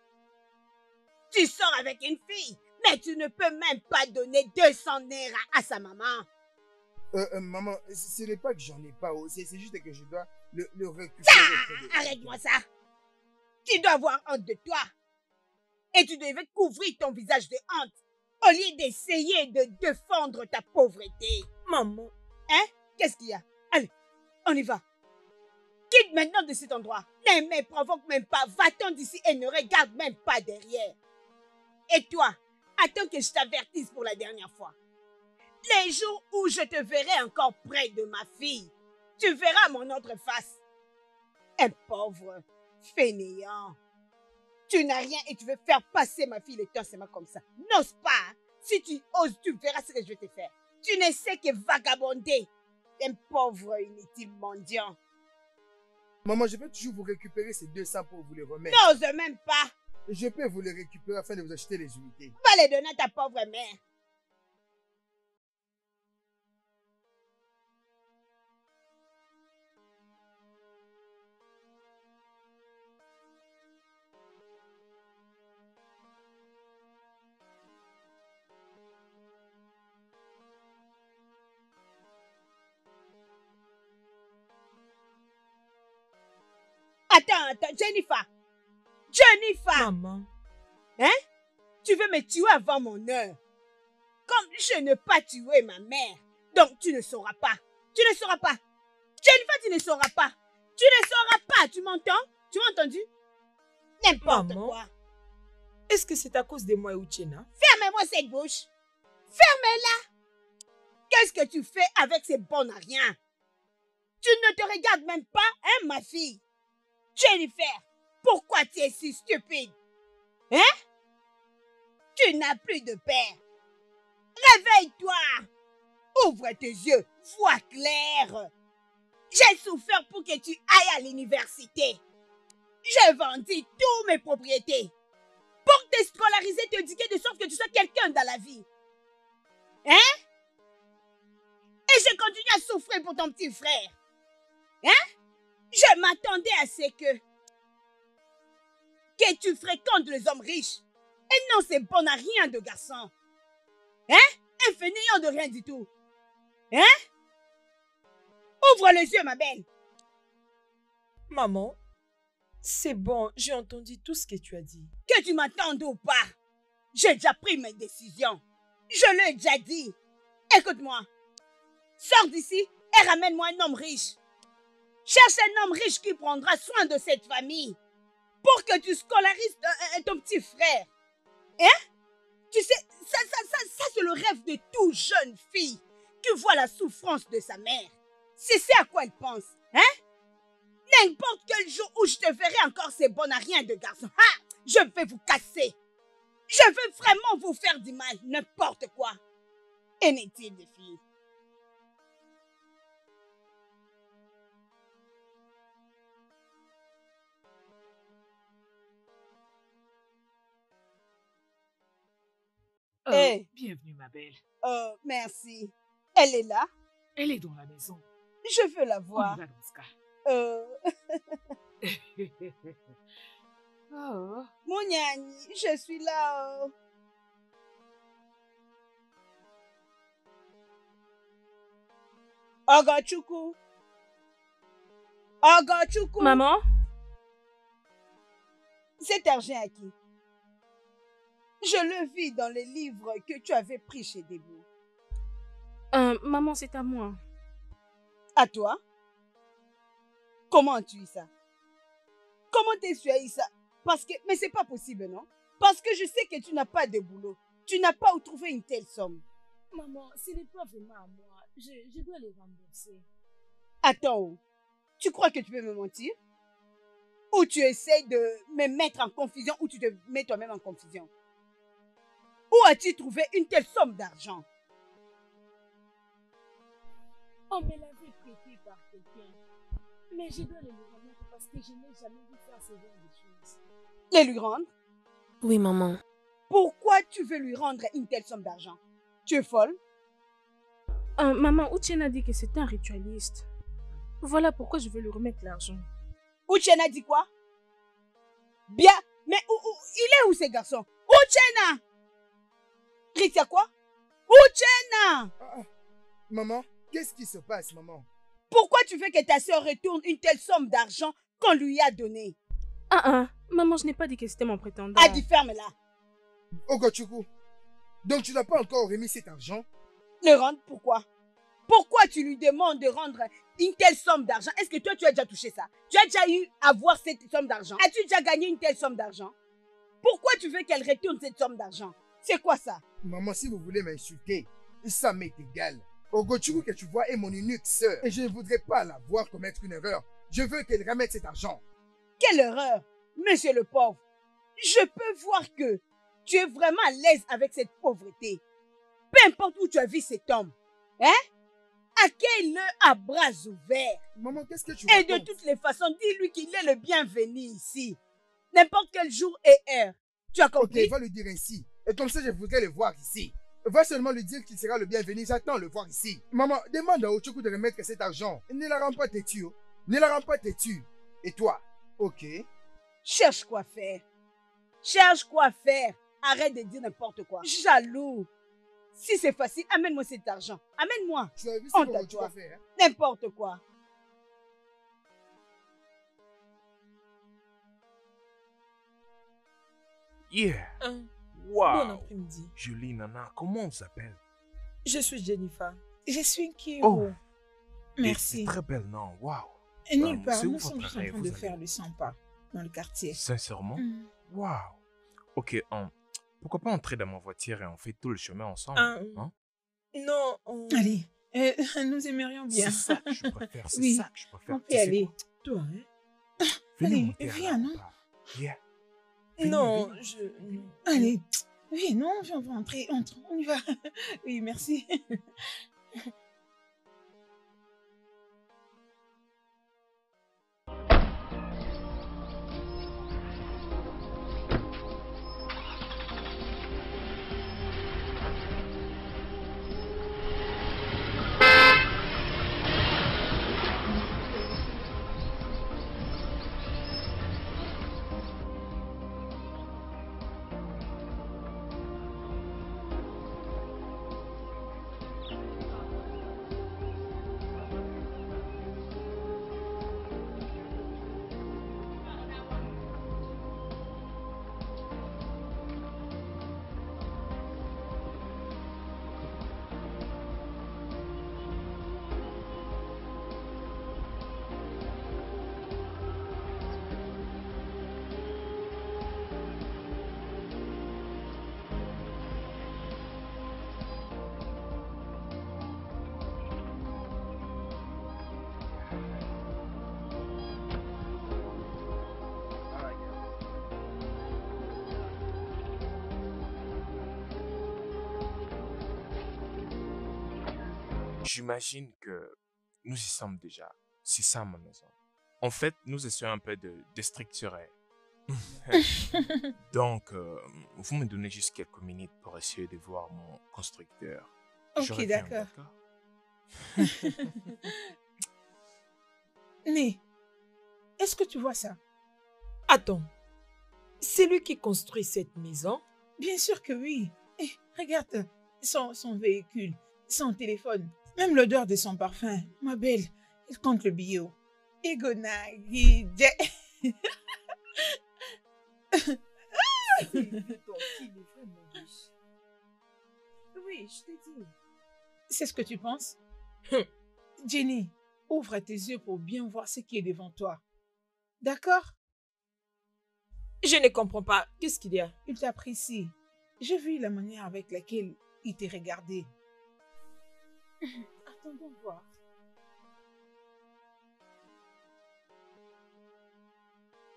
Tu sors avec une fille, mais tu ne peux même pas donner 200 naira à sa maman. Maman, ce n'est pas que j'en ai pas, c'est juste que je dois le récupérer. Arrête-moi ça. Tu dois avoir honte de toi. Et tu devais couvrir ton visage de honte au lieu d'essayer de défendre ta pauvreté. Maman. Hein? Qu'est-ce qu'il y a? Allez, on y va. Quitte maintenant de cet endroit. Ne me provoque même pas. Va-t'en d'ici et ne regarde même pas derrière. Et toi, attends que je t'avertisse pour la dernière fois. Les jours où je te verrai encore près de ma fille, tu verras mon autre face. Un pauvre fainéant. Tu n'as rien et tu veux faire passer ma fille le temps seulement comme ça. N'ose pas. Hein? Si tu oses, tu verras ce que je vais te faire. Tu ne sais que vagabonder. Un pauvre inutile mendiant. Maman, je peux toujours vous récupérer ces 200 pour vous les remettre. N'ose même pas. Je peux vous les récupérer afin de vous acheter les unités. Va les donner à ta pauvre mère. Attends, Jennifer. Maman. Hein? Tu veux me tuer avant mon heure. Comme je n'ai pas tué ma mère. Donc tu ne sauras pas. Tu ne sauras pas. Jennifer, tu ne sauras pas. Tu ne sauras pas. Tu m'entends? Tu m'as entendu? N'importe quoi. Est-ce que c'est à cause de moi, Uchena? Fermez-moi cette bouche. Fermez-la. Qu'est-ce que tu fais avec ces bons à rien? Tu ne te regardes même pas, hein, ma fille? Jennifer, pourquoi tu es si stupide? Hein? Tu n'as plus de père. Réveille-toi. Ouvre tes yeux. Vois clair. J'ai souffert pour que tu ailles à l'université. J'ai vendu toutes mes propriétés pour te scolariser, t'éduquer de sorte que tu sois quelqu'un dans la vie. Hein? Et je continue à souffrir pour ton petit frère. Hein? Je m'attendais à ce que tu fréquentes les hommes riches. Et non, c'est bon à rien de garçon. Hein? Un fainéant de rien du tout. Hein? Ouvre les yeux, ma belle. Maman, c'est bon, j'ai entendu tout ce que tu as dit. Que tu m'attendes ou pas, j'ai déjà pris mes décisions. Je l'ai déjà dit. Écoute-moi. Sors d'ici et ramène-moi un homme riche. Cherche un homme riche qui prendra soin de cette famille pour que tu scolarises ton petit frère. Hein? Tu sais, ça c'est le rêve de toute jeune fille qui voit la souffrance de sa mère. C'est à quoi elle pense. Hein? N'importe quel jour où je te verrai encore ces bons à rien de garçon. Ha! Je vais vous casser. Je veux vraiment vous faire du mal. N'importe quoi. Inutile de filles. Bienvenue, ma belle. Merci. Elle est là? Elle est dans la maison. Je veux la On voir. y va dans ce cas. Oh. Mouniani, je suis là. Ogochukwu. Ogochukwu. Maman? C'est argent à qui? Je le vis dans les livres que tu avais pris chez Debo. Maman, c'est à moi. À toi? Comment as-tu eu ça? Comment tu as eu ça? Parce que... Mais c'est pas possible, non? Parce que je sais que tu n'as pas de boulot. Tu n'as pas où trouver une telle somme. Maman, ce n'est pas vraiment à moi. Je dois les rembourser. Attends, tu crois que tu peux me mentir? Ou tu essaies de me mettre en confusion ou tu te mets toi-même en confusion? Où as-tu trouvé une telle somme d'argent? On me l'avait prêté par quelqu'un. Mais je dois le lui remettre parce que je n'ai jamais vu faire ce genre de choses. Les lui rendre? Oui, maman. Pourquoi tu veux lui rendre une telle somme d'argent? Tu es folle? Maman, Uchenna a dit que c'était un ritualiste. Voilà pourquoi je veux lui remettre l'argent. Uchenna dit quoi? Bien, mais il est où ce garçon? Uchenna! Ritia quoi? Uchenna! Maman, qu'est-ce qui se passe, maman? Pourquoi tu veux que ta soeur retourne une telle somme d'argent qu'on lui a donnée? Maman, je n'ai pas dit que c'était mon prétendant. Adi, ferme-la. Ogochukwu, donc tu n'as pas encore remis cet argent? Le rendre pourquoi? Pourquoi tu lui demandes de rendre une telle somme d'argent? Est-ce que toi, tu as déjà touché ça? Tu as déjà eu à voir cette somme d'argent? As-tu déjà gagné une telle somme d'argent? Pourquoi tu veux qu'elle retourne cette somme d'argent? C'est quoi ça? Maman, si vous voulez m'insulter, ça m'est égal. Ogochukwu que tu vois est mon unique sœur et je ne voudrais pas la voir commettre une erreur. Je veux qu'elle remette cet argent. Quelle erreur, monsieur le pauvre. Je peux voir que tu es vraiment à l'aise avec cette pauvreté. Peu importe où tu as vu cet homme. Hein? Accueille-le à bras ouverts. Maman, qu'est-ce que tu Et de racontes? toutes les façons, dis-lui qu'il est le bienvenu ici. N'importe quel jour et heure. Tu as Ok, compris? va lui dire ainsi. Et comme ça, je voudrais le voir ici. Va seulement lui dire qu'il sera le bienvenu. J'attends le voir ici. Maman, demande à Ochukwu de remettre cet argent. Ne la rends pas têtue. Oh. Ne la rends pas têtue. Et toi? Ok. Cherche quoi faire. Cherche quoi faire. Arrête de dire n'importe quoi. Jaloux. Si c'est facile, amène-moi cet argent. Amène-moi. Tu as vu ce Honte à que tu toi. vas faire, hein? N'importe quoi. Yeah. Bon Wow. après-midi. Jolie Nana, comment on s'appelle? Je suis Jennifer. Je suis Kiro. Oh. Et Merci. c'est très belle, non? Wow. Et nulle part, c'est où nous sommes votre tous en rêve, train vous de allez? faire le 100 pas dans le quartier. Sincèrement? Mm. Wow. Ok, pourquoi pas entrer dans ma voiture et on fait tout le chemin ensemble? Hein? Non, Allez, nous aimerions bien. C'est ça que je préfère, c'est Oui, ça que je préfère. on peut Tu sais aller. quoi? Toi, hein? Venez Allez, monter à viens, la non? barre. Yeah. non, venez. je... Allez. Oui, non, on va entrer. Entre, on y va. Oui, merci. J'imagine que nous y sommes déjà. C'est ça ma maison. En fait, nous essayons un peu de déstructurer. Donc, vous me donnez juste quelques minutes pour essayer de voir mon constructeur. Je Ok, reviens, d'accord. Né, est-ce que tu vois ça? Attends, c'est lui qui construit cette maison? Bien sûr que oui. Eh, regarde son véhicule, son téléphone, même l'odeur de son parfum. Ma belle, il compte le bio. Egona, Guide. Oui, je t'ai dit. C'est ce que tu penses? Jenny, ouvre tes yeux pour bien voir ce qui est devant toi. D'accord? Je ne comprends pas. Qu'est-ce qu'il y a? Il t'apprécie. J'ai vu la manière avec laquelle il t'a regardé. Attendons voir.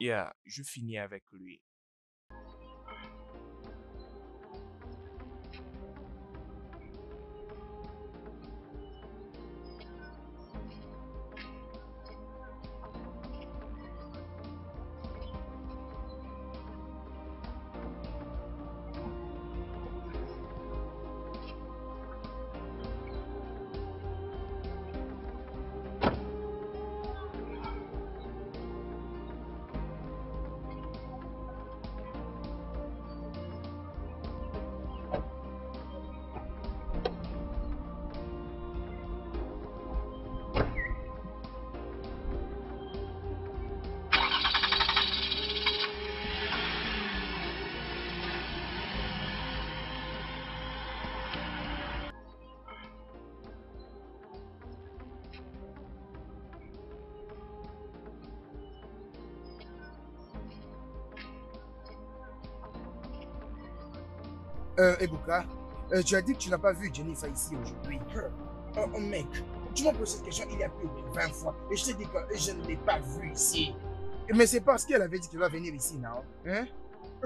Yeah, je finis avec lui. Ebuka, tu as dit que tu n'as pas vu Jennifer ici aujourd'hui. Mec, tu m'as posé cette question il y a plus de 20 fois et je t'ai dit que je ne l'ai pas vue ici. Mais c'est parce qu'elle avait dit qu'elle va venir ici, non? Hein?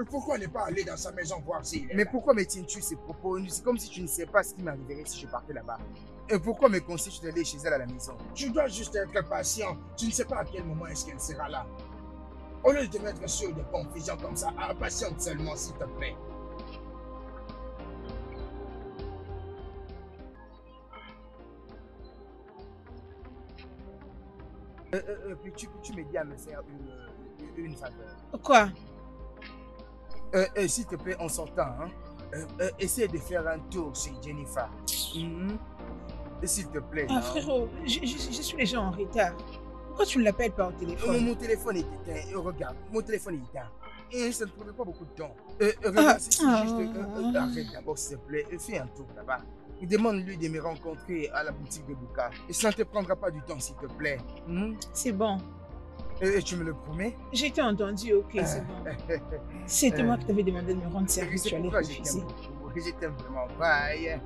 Pourquoi ne pas aller dans sa maison voir s'il est Mais là? pourquoi me tiens-tu ces propos? C'est comme si tu ne sais pas ce qui m'arriverait si je partais là-bas. Et pourquoi me conseilles-tu d'aller chez elle à la maison? Tu dois juste être patient. Tu ne sais pas à quel moment est-ce qu'elle sera là. Au lieu de te mettre sur des confusions comme ça, patiente seulement s'il te plaît. Peux-tu m'aider à me faire une faveur? Quoi? S'il te plaît, en sortant, hein, essaie de faire un tour chez Jennifer. S'il te plaît. Ah, non? frérot, je suis déjà en retard. Pourquoi tu ne l'appelles pas au téléphone? Mon téléphone est éteint. Regarde, mon téléphone est éteint. Et ça ne prendrait pas beaucoup de temps. Regarde, si juste arrête d'abord, s'il te plaît. Fais un tour là-bas. Demande-lui de me rencontrer à la boutique de Buka. Et ça ne te prendra pas du temps, s'il te plaît. C'est bon. Tu me le promets? J'ai été entendu, ok, c'est bon. C'était moi qui t'avais demandé de me rendre service. C'est Tu allais pourquoi je refuser. t'aime beaucoup. Je t'aime vraiment. Bye.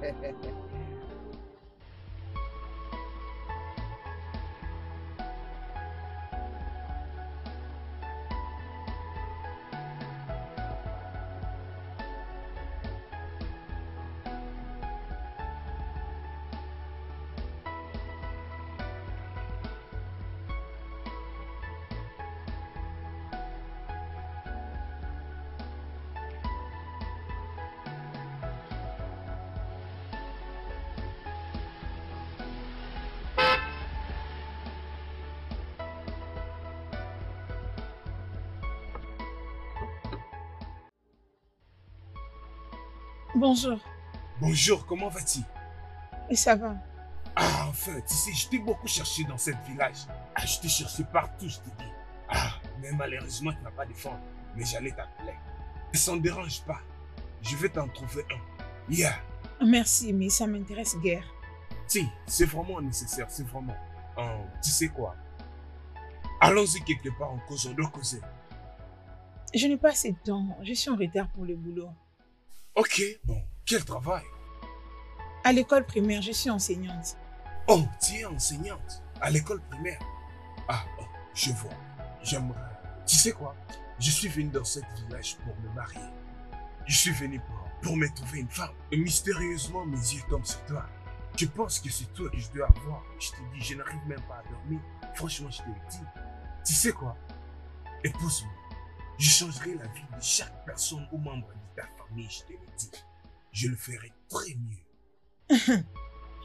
Bonjour. Bonjour, comment vas-tu? Et ça va? Ah, enfin, tu sais, je t'ai beaucoup cherché dans cette village. Ah, je t'ai cherché partout, je t'ai dit. Ah, mais malheureusement, tu n'as pas de fond. Mais j'allais t'appeler. Ça ne dérange pas. Je vais t'en trouver un. Yeah. Merci, mais ça m'intéresse guère. Si, c'est vraiment nécessaire, c'est vraiment. Tu sais quoi? Allons-y quelque part, on doit causer. Je n'ai pas assez de temps. Je suis en retard pour le boulot. Ok, bon, quel travail? À l'école primaire, je suis enseignante. Oh, tu es enseignante à l'école primaire. Ah, oh, je vois. J'aimerais. Tu sais quoi? Je suis venu dans ce village pour me marier. Je suis venu pour me trouver une femme. Et mystérieusement, mes yeux tombent sur toi. Je pense que c'est toi que je dois avoir. Je te dis, je n'arrive même pas à dormir. Franchement, je te le dis. Tu sais quoi? Épouse-moi. Je changerai la vie de chaque personne ou membre de ta famille, je te le dis. Je le ferai très mieux.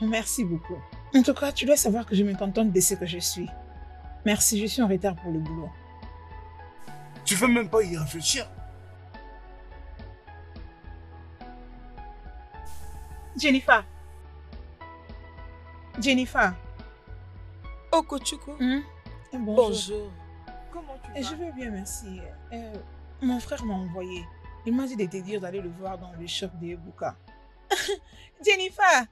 Merci beaucoup. En tout cas, tu dois savoir que je me contente de ce que je suis. Merci, je suis en retard pour le boulot. Tu veux même pas y réfléchir? Jennifer. Jennifer. Okochuku. Bonjour. Bonjour. Comment tu vas? Je vais bien, merci. Mon frère m'a envoyé. Il m'a dit de te dire d'aller le voir dans le shop de Ebuka. Jennifer,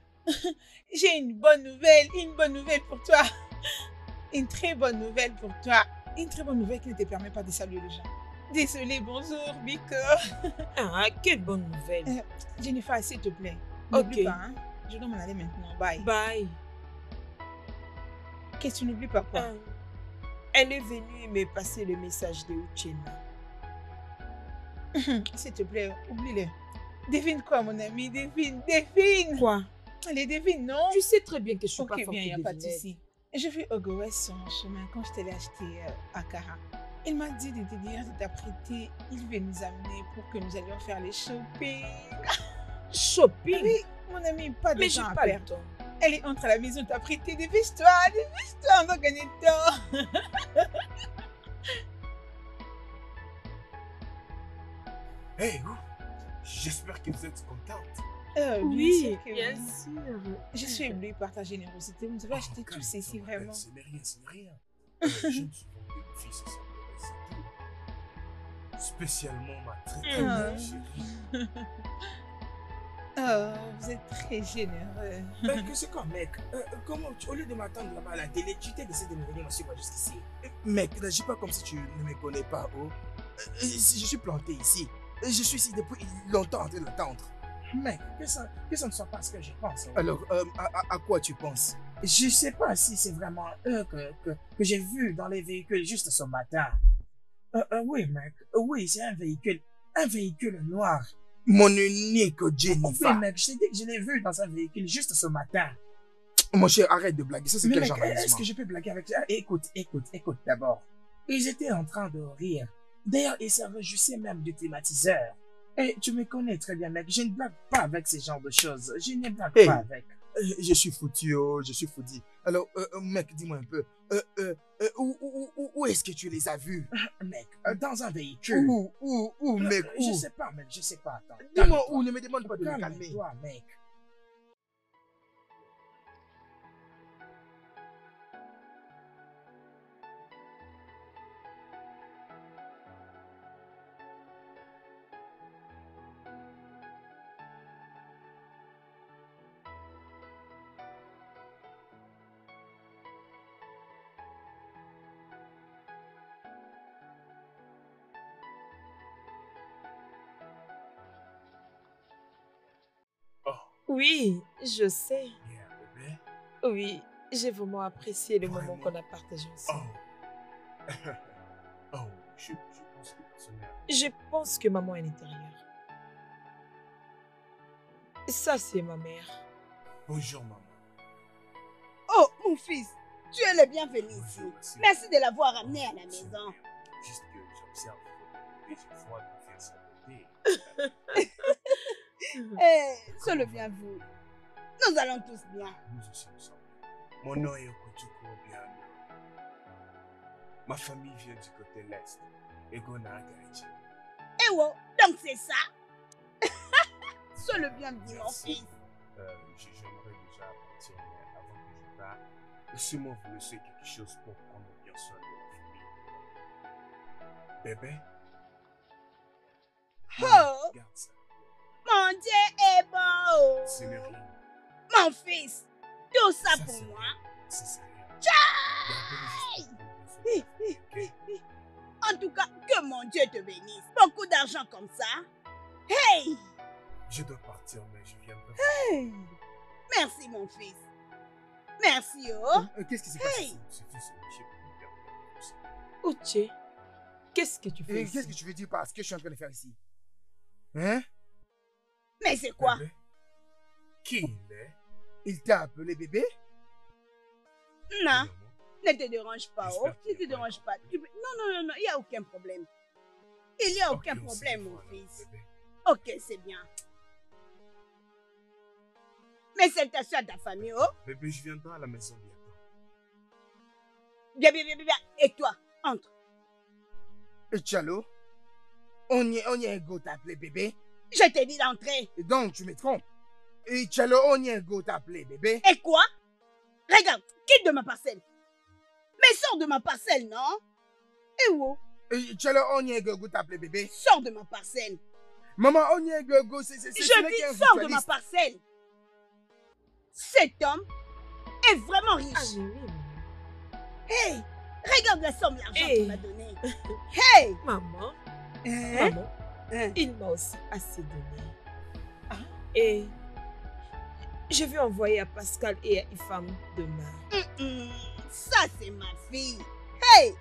j'ai une bonne nouvelle pour toi. Une très bonne nouvelle pour toi. Une très bonne nouvelle qui ne te permet pas de saluer les gens. Désolée, bonjour, Biko. Ah, quelle bonne nouvelle. Jennifer, s'il te plaît. Ok. N'oublie pas, hein? Je dois m'en aller maintenant. Bye. Bye. Qu'est-ce que tu n'oublies pas quoi? Elle est venue me passer le message de Uchenna. S'il te plaît, oublie-le. Devine quoi, mon ami? Devine. Quoi? Allez, devine, non? Tu sais très bien que je suis pas Ok, forte bien, il n'y a de pas de devinette. souci. J'ai vu Ogowes sur mon chemin quand je t'allais acheter à Kara. Il m'a dit de te dire de t'apprêter. Il veut nous amener pour que nous allions faire les shopping. Shopping? Oui, mon ami, pas de Mais j'ai temps à pas le perdre. temps. Elle est entre à la maison t'apprêter. Dépêche-toi, on va gagner de temps. Hey, j'espère que vous êtes contente. Oui, bien bien sûr. sûr. Je suis éblouie par ta générosité. Vous avez acheté tout ceci, vraiment. Ce n'est rien, ce n'est rien. Je me suis vendu une fille, ça c'est tout. Spécialement ma très très belle chérie. Oh, vous êtes très généreux. Que c'est quoi, mec? Comment, au lieu de m'attendre là-bas à la télé, tu t'es décidé de me venir me suivre jusqu'ici? Mec, n'agis pas comme si tu ne me connais pas, oh. Je suis planté ici. Je suis ici depuis longtemps en train d'attendre. Mec, que ça ne soit pas ce que je pense. Alors, à quoi tu penses? Je sais pas si c'est vraiment eux que j'ai vu dans les véhicules juste ce matin. Oui, mec. Oui, c'est un véhicule noir. Mon unique Oui, Jennifer. mec, je t'ai dit que je l'ai vu dans un véhicule juste ce matin. Mon cher, arrête de blaguer. Ça, c'est Mais quel mec, genre est-ce d'amusement? que je peux blaguer avec toi? Écoute d'abord. Ils étaient en train de rire. D'ailleurs, ils se réjouissaient même du thématiseur. Et tu me connais très bien, mec. Je ne blague pas avec ce genre de choses. Je ne blague Hey. pas avec. Je suis foutu, oh, je suis foutu. Alors, mec, dis-moi un peu. Où est-ce que tu les as vus? Mec, dans un véhicule. Où, mec, Je où? sais pas, mec, je sais pas. Attends. Dis-moi où, ne me demande pas de me calmer. Calme-toi, mec. Oui, je sais. Bien, bébé. Oui, j'ai vraiment apprécié le moment Vraiment. qu'on a partagé ensemble. Oh. Oh, je pense que personnellement. Je pense que maman est à l'intérieur. Ça, c'est ma mère. Bonjour, maman. Oh, mon fils, tu es le bienvenu ici. Bonjour, merci. Merci de l'avoir amené à la C'est maison. bien. Juste que j'observe votre bébé, je vois qu'on fait sa beauté. Sois le bienvenu. Nous allons tous bien. Nous aussi, nous sommes bien. Mon nom est Okotuko Obiano. Ma famille vient du côté l'Est. Egona Agaïti. Eh oh, donc c'est ça. Sois le bienvenu, mon Merci. fils. J'aimerais déjà partir, mais avant que je parte, laissez-moi vous laisser quelque chose pour prendre bien soin de la famille. Bébé? Oh, Regarde ça. mon Dieu est bon. Ce n'est rien. Mon fils, tout ça Ça, pour c'est moi. rien. Ça, c'est rien. Gardez-le juste pour prendre bien soin de la famille, ok? En tout cas, que mon Dieu te bénisse. Beaucoup d'argent comme ça. Hey! Je dois partir, mais je viendrai. Hey! Merci, mon fils. Merci, oh. Qu'est-ce qui s'est passé? Hey! C'est tout ce que j'ai pour me permettre comme ça. Uche, qu'est-ce que tu fais ici? Qu'est-ce que tu veux dire par ce que je suis en train de faire ici? Hein? Mais c'est quoi? Bébé? Qui il est? Il t'a appelé bébé? Non, Dis-le-moi. ne te dérange pas, oh. J'espère qu'il Ne te y a pas dérange de pas. Non, il n'y a aucun problème. Il n'y a Ok, aucun on se problème, dit mon voilà, fils. bébé. Ok, c'est bien. Mais salutations à ta famille, oh. Bébé, je viendrai à la maison bientôt. Bien, bien, bien, bien. Et toi, entre. Tchalo, on y est un go t'appeler bébé. Je t'ai dit d'entrer. Et donc, tu me trompes. Et Tchalo, on y est un go t'appeler bébé. Et quoi? Regarde, quitte de ma parcelle. Mais sors de ma parcelle, non? Et où? Et Tchalo, on y est un go t'appeler bébé. Sors de ma parcelle. Maman, on y est un go, c'est Je ce n'est qu'un dis, sors de ma virtualiste. parcelle. Cet homme est vraiment Ah, riche. mais oui, maman. Hey, regarde la somme d'argent Hey. qu'il m'a donné. Hey! Maman, Hein? maman, Hein? il m'a aussi assez donné. Et je vais envoyer à Pascal et à Ifam demain. Ça, c'est ma fille. Hey!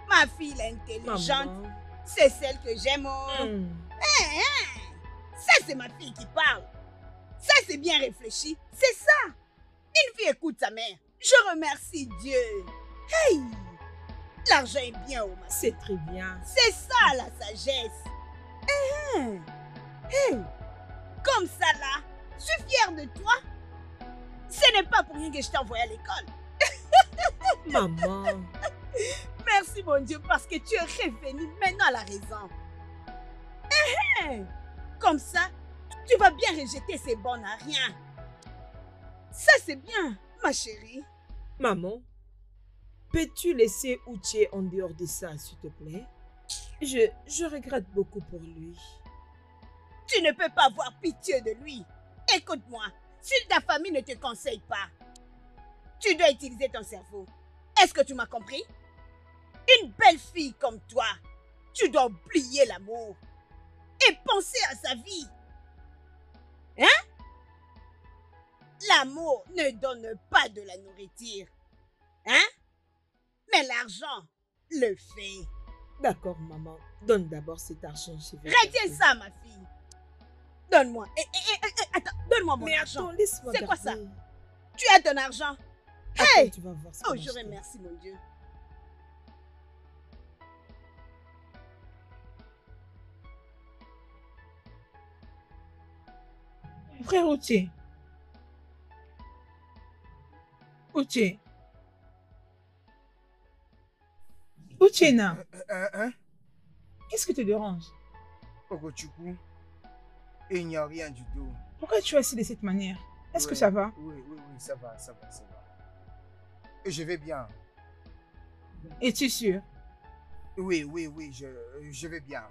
Ma fille est intelligente. Maman. C'est celle que j'aime. Oh. Hmm. Hein, hein. Ça, c'est ma fille qui parle. Ça, c'est bien réfléchi. C'est ça. Une fille écoute sa mère. Je remercie Dieu. Hey! L'argent est bien au ma C'est très bien. C'est ça la sagesse. Hein? Hey! Comme ça là, je suis fière de toi. Ce n'est pas pour rien que je t'ai envoyé à l'école. Maman. Merci mon Dieu parce que tu es revenu maintenant à la raison. Comme ça, tu vas bien rejeter ces bons à rien. Ça c'est bien, ma chérie. Maman, peux-tu laisser Uche en dehors de ça, s'il te plaît? Je regrette beaucoup pour lui. Tu ne peux pas avoir pitié de lui. Écoute-moi, si ta famille ne te conseille pas, tu dois utiliser ton cerveau. Est-ce que tu m'as compris? Une belle fille comme toi, tu dois oublier l'amour et penser à sa vie. Hein? L'amour ne donne pas de la nourriture. Hein? Mais l'argent le fait. D'accord, maman. Donne d'abord cet argent. Je vais Retiens garder. ça, ma fille. Donne-moi. Attends, donne-moi mon Mais argent. attends, laisse-moi C'est quoi ça? garder. Tu as ton argent. Après, Hey! tu vas voir ce Oh, qu'on je achète. remercie mon Dieu. Frère Outier. Outier. Outiena, Hein? qu'est-ce qui te dérange? Ogochukwu, il n'y a rien du tout. Pourquoi tu es assis de cette manière? Est-ce que Ouais, ça va? Oui, ça va, ça va, ça va. Et je vais bien. Es-tu sûr? Oui, je vais bien.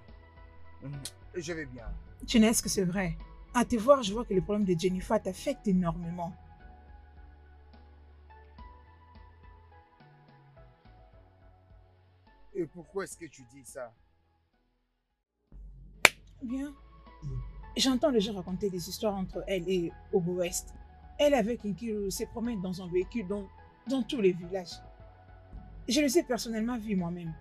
Je vais bien. Tina, est-ce que c'est vrai? À te voir, je vois que le problème de Jennifer t'affecte énormément. Et pourquoi est-ce que tu dis ça? Bien. J'entends les gens raconter des histoires entre elle et Ogo West. Elle avec Nkiru se promène dans un véhicule dans tous les villages. Je le sais personnellement vu moi-même.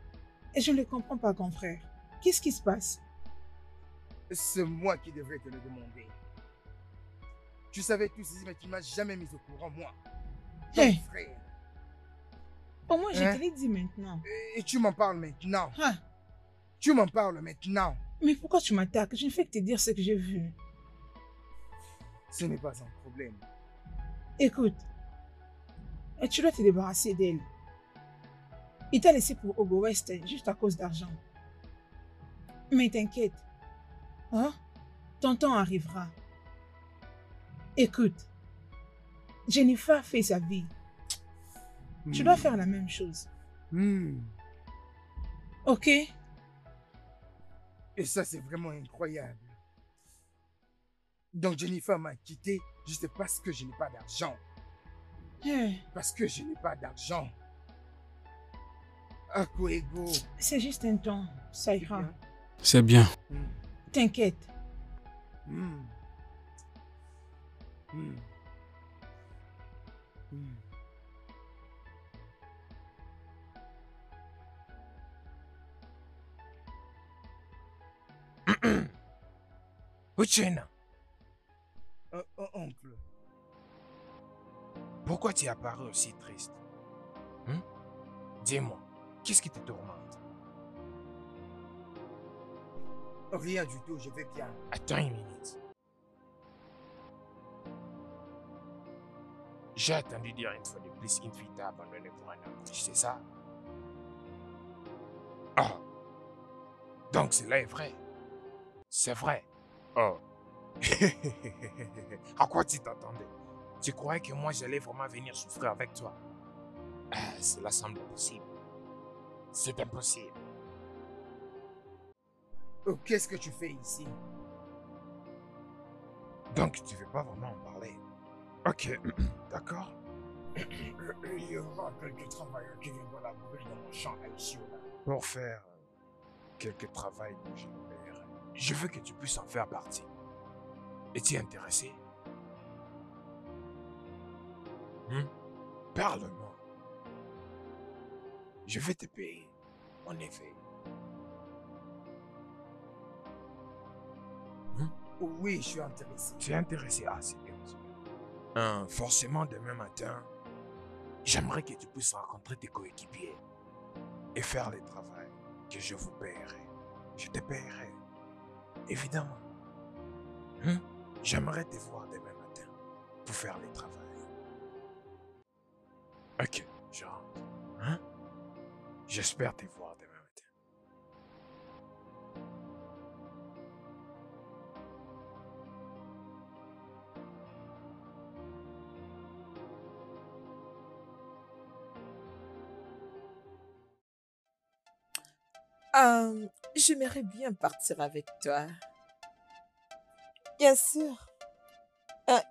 Et je ne le comprends pas, grand frère. Qu'est-ce qui se passe? C'est moi qui devrais te le demander. Tu savais tout ceci, mais tu ne m'as jamais mis au courant, moi. Ton Hey. frère. Au moins, je Hein? te l'ai dit maintenant. Et tu m'en parles maintenant. Ah, Tu m'en parles maintenant. mais pourquoi tu m'attaques? Je ne fais que te dire ce que j'ai vu. Ce n'est pas un problème. Écoute, et tu dois te débarrasser d'elle. Il t'a laissé pour Ogo West juste à cause d'argent. Mais t'inquiète, hein? Ton temps arrivera. Écoute, Jennifer fait sa vie. Tu dois faire la même chose. Ok? Et ça, c'est vraiment incroyable. Donc Jennifer m'a quitté juste parce que je n'ai pas d'argent. Eh, Parce que je n'ai pas d'argent. Akoego. c'est juste un temps, ça ira. bien. C'est bien. T'inquiète. Hmm. Hmm. Hmm. Uchena, Oncle, pourquoi tu es apparu aussi triste? Dis-moi, qu'est-ce qui te tourmente? rien du tout, je vais bien. Attends une minute. J'ai entendu dire une fois de plus une fille t'a abandonné pour un homme riche, c'est ça? Oh. Donc cela est vrai. C'est vrai. Oh. À quoi tu t'attendais? Tu croyais que moi j'allais vraiment venir souffrir avec toi? Cela semble impossible. C'est impossible. Oh, qu'est-ce que tu fais ici? Donc tu veux pas vraiment en parler? Ok, d'accord. Il y aura quelques travailleurs qui viendront labourer dans mon champ à Ishiola. Pour faire quelques travail dont je le paierai. Je veux que tu puisses en faire partie. Es-tu intéressé? Parle-moi. Je vais te payer, en effet. Oui, je suis intéressé. Tu es intéressé? Ah, c'est bien. C'est bien. Forcément, demain matin, j'aimerais que tu puisses rencontrer tes coéquipiers et faire le travail que je vous paierai. Je te paierai. Évidemment. J'aimerais te voir demain matin pour faire le travail. Ok, je rentre. J'espère te voir demain matin. J'aimerais bien partir avec toi. Bien sûr.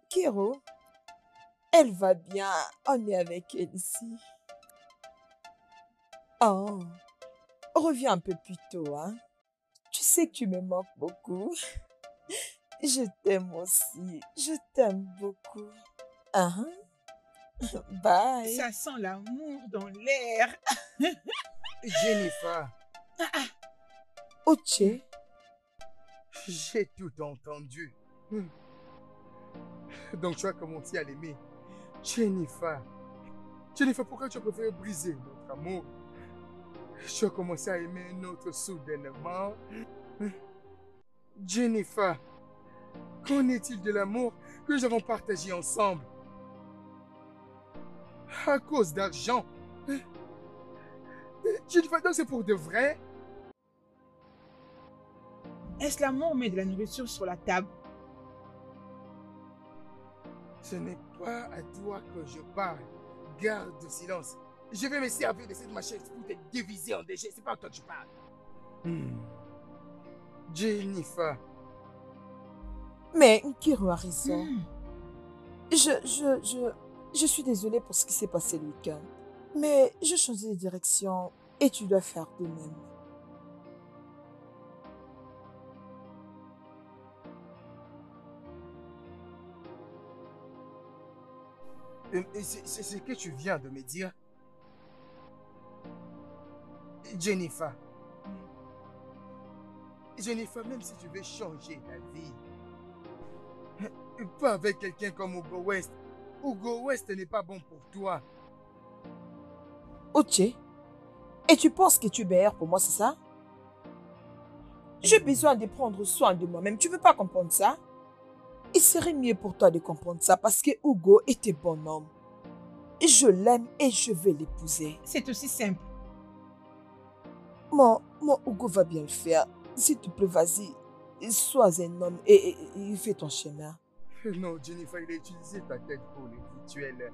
Kiro, elle va bien. On est avec elle ici. Oh, reviens un peu plus tôt, hein. Tu sais que tu me manques beaucoup. Je t'aime aussi. Je t'aime beaucoup. Ah, bye. Ça sent l'amour dans l'air. Jennifer, Uche, j'ai tout entendu. Donc tu as commencé à l'aimer. Jennifer. Jennifer, pourquoi tu as préféré briser notre amour? Tu as commencé à aimer un autre soudainement. Jennifer, qu'en est-il de l'amour que nous avons partagé ensemble? À cause d'argent. Jennifer, donc c'est pour de vrai? Est-ce l'amour met de la nourriture sur la table? Ce n'est pas à toi que je parle. Garde le silence. Je vais me servir de cette machine pour te diviser en déchets. C'est pas à toi que je parle. Jennifer. mais Nkiru a raison. Je suis désolée pour ce qui s'est passé le week-end. Mais je change de direction et tu dois faire de même. C'est ce que tu viens de me dire. Jennifer. Jennifer, même si tu veux changer ta vie, pas avec quelqu'un comme Hugo West. Hugo West n'est pas bon pour toi. Uche, et tu penses que tu es meilleur pour moi, c'est ça? J'ai besoin de prendre soin de moi-même. Tu veux pas comprendre ça? Il serait mieux pour toi de comprendre ça parce que Hugo est un bon homme. Je l'aime et je vais l'épouser. C'est aussi simple. Mon Hugo va bien le faire. S'il te plaît, vas-y. Sois un homme et fais ton chemin. Non, Jennifer, il a utilisé ta tête pour les rituels.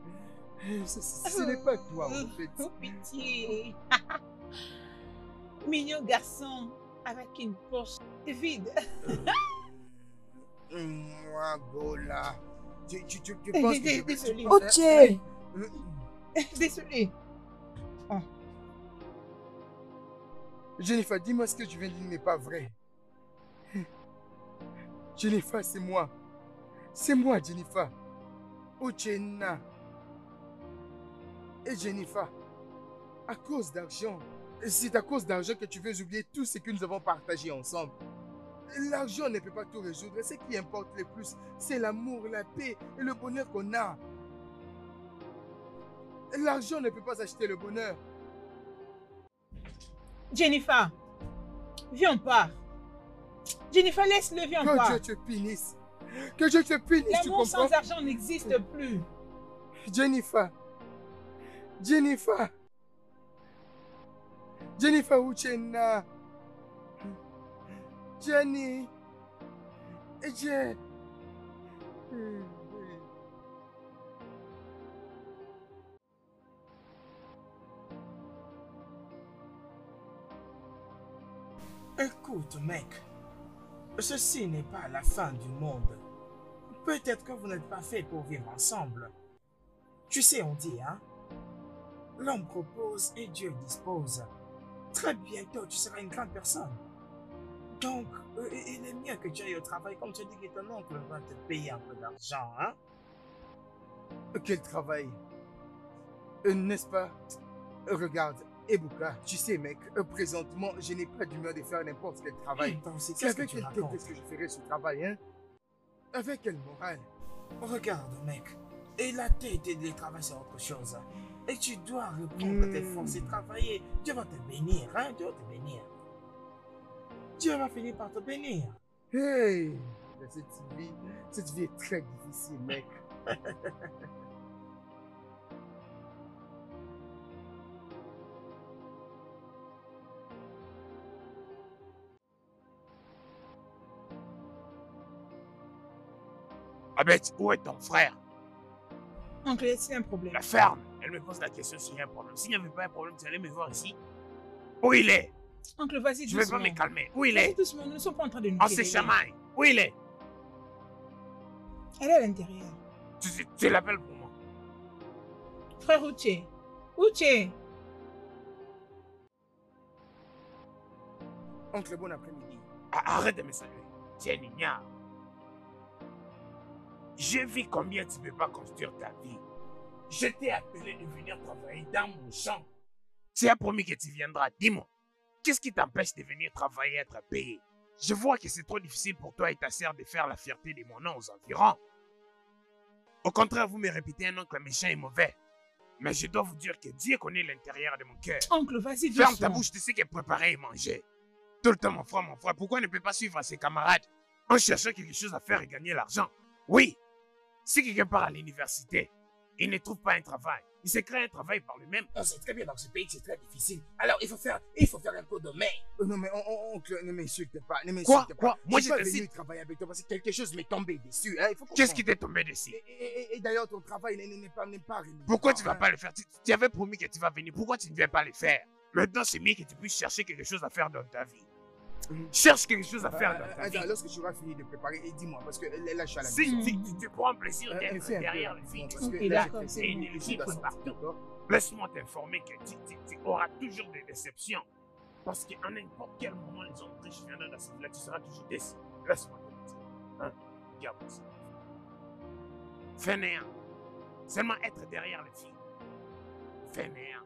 Ce n'est pas toi, en fait. Oh, pitié. Mignon garçon avec une poche vide. Moi, Gola. Tu penses que... Désolé. Uche! Désolé. Oh. Jennifer, dis-moi ce que tu viens de dire n'est pas vrai. Jennifer, c'est moi. C'est moi, Jennifer. Uchenna. Et Jennifer, à cause d'argent, c'est à cause d'argent que tu veux oublier tout ce que nous avons partagé ensemble. L'argent ne peut pas tout résoudre. Ce qui importe le plus, c'est l'amour, la paix et le bonheur qu'on a. L'argent ne peut pas acheter le bonheur. Jennifer, viens, on part. Jennifer, laisse-le, viens, on part. Que Dieu te punisse. Que Dieu te punisse, tu L'amour comprends? sans argent n'existe plus. Jennifer. Jennifer. Jennifer Uchenna. Jenny. Jen. Écoute, mec, ceci n'est pas la fin du monde. Peut-être que vous n'êtes pas fait pour vivre ensemble. Tu sais, on dit, hein? L'homme propose et Dieu dispose. Très bientôt, tu seras une grande personne. Donc, il est mieux que tu ailles au travail, comme tu dis que ton oncle va te payer un peu d'argent, hein? Quel travail? N'est-ce pas? Regarde, Ebuka, tu sais, mec, présentement, je n'ai pas d'humeur de faire n'importe quel travail. C'est avec quelle tête est-ce que je ferais ce travail, hein? Avec quelle morale? Regarde, mec, et la tête et le travail, c'est autre chose. Et tu dois reprendre tes forces et travailler. Dieu va te bénir, hein? Dieu va te bénir. Dieu va finir par te bénir. Hey! Cette vie est très difficile, mec. Abed, où est ton frère? Oncle, est-il un problème? La ferme. Elle me pose la question s'il y a un problème. S'il n'y avait pas un problème, tu allais me voir ici. Où il est? Oncle, vas-y, Je doucement. ne vais pas me calmer. Où il Vas-y, est? doucement, nous ne sommes pas en train de nous On quereller. se chamaille. Où il est? Elle est à l'intérieur. Tu l'appelles pour moi. Frère Uche. Uche. Oncle, bon après-midi. Arrête de me saluer. Tu es un ignare. J'ai vu combien tu ne peux pas construire ta vie. Je t'ai appelé de venir travailler dans mon champ. Tu as promis que tu viendras. Dis-moi, qu'est-ce qui t'empêche de venir travailler et être payé? Je vois que c'est trop difficile pour toi et ta sœur de faire la fierté de mon nom aux environs. Au contraire, vous me répétez un oncle méchant et mauvais. Mais je dois vous dire que Dieu connaît l'intérieur de mon cœur. Oncle, vas-y, Ferme ta doucement. bouche, tu sais que préparer et manger. Tout le temps, mon frère, pourquoi on ne peut pas suivre ses camarades en cherchant quelque chose à faire et gagner l'argent? Oui, si quelqu'un part à l'université, il ne trouve pas un travail. Il se crée un travail par lui-même. On sait très bien dans ce pays que c'est très difficile. Alors, il faut faire un coup de main. Non, mais oncle, ne m'insulte pas. Ne Quoi? m'insulte pas. Moi, Je je suis pas t'insulte. venu travailler avec toi parce que quelque chose m'est tombé dessus. Hein, il faut Qu'est-ce comprendre. qui t'est tombé dessus? Et d'ailleurs, ton travail n'est pas rémunérant, Pourquoi tu ne vas hein. pas le faire? Tu avais promis que tu vas venir. Pourquoi tu ne viens pas le faire? Maintenant, c'est mieux que tu puisses chercher quelque chose à faire dans ta vie. Cherche quelque chose à faire dans ta vie. Lorsque tu auras fini de préparer, dis-moi, parce que là, je suis à la maison. Si tu prends plaisir d'être Fais un peu, derrière le film, parce que Et là, d'accord, j'ai c'est fait et une une énergie énergie dans partout. d'accord. laisse-moi t'informer que tu auras toujours des déceptions. Parce qu'à n'importe quel moment, les hommes riches viendront dans ce village, tu seras toujours déçu. Laisse-moi te dire. Hein? Regarde ça. Fainéant. Seulement être derrière les filles. Fainéant.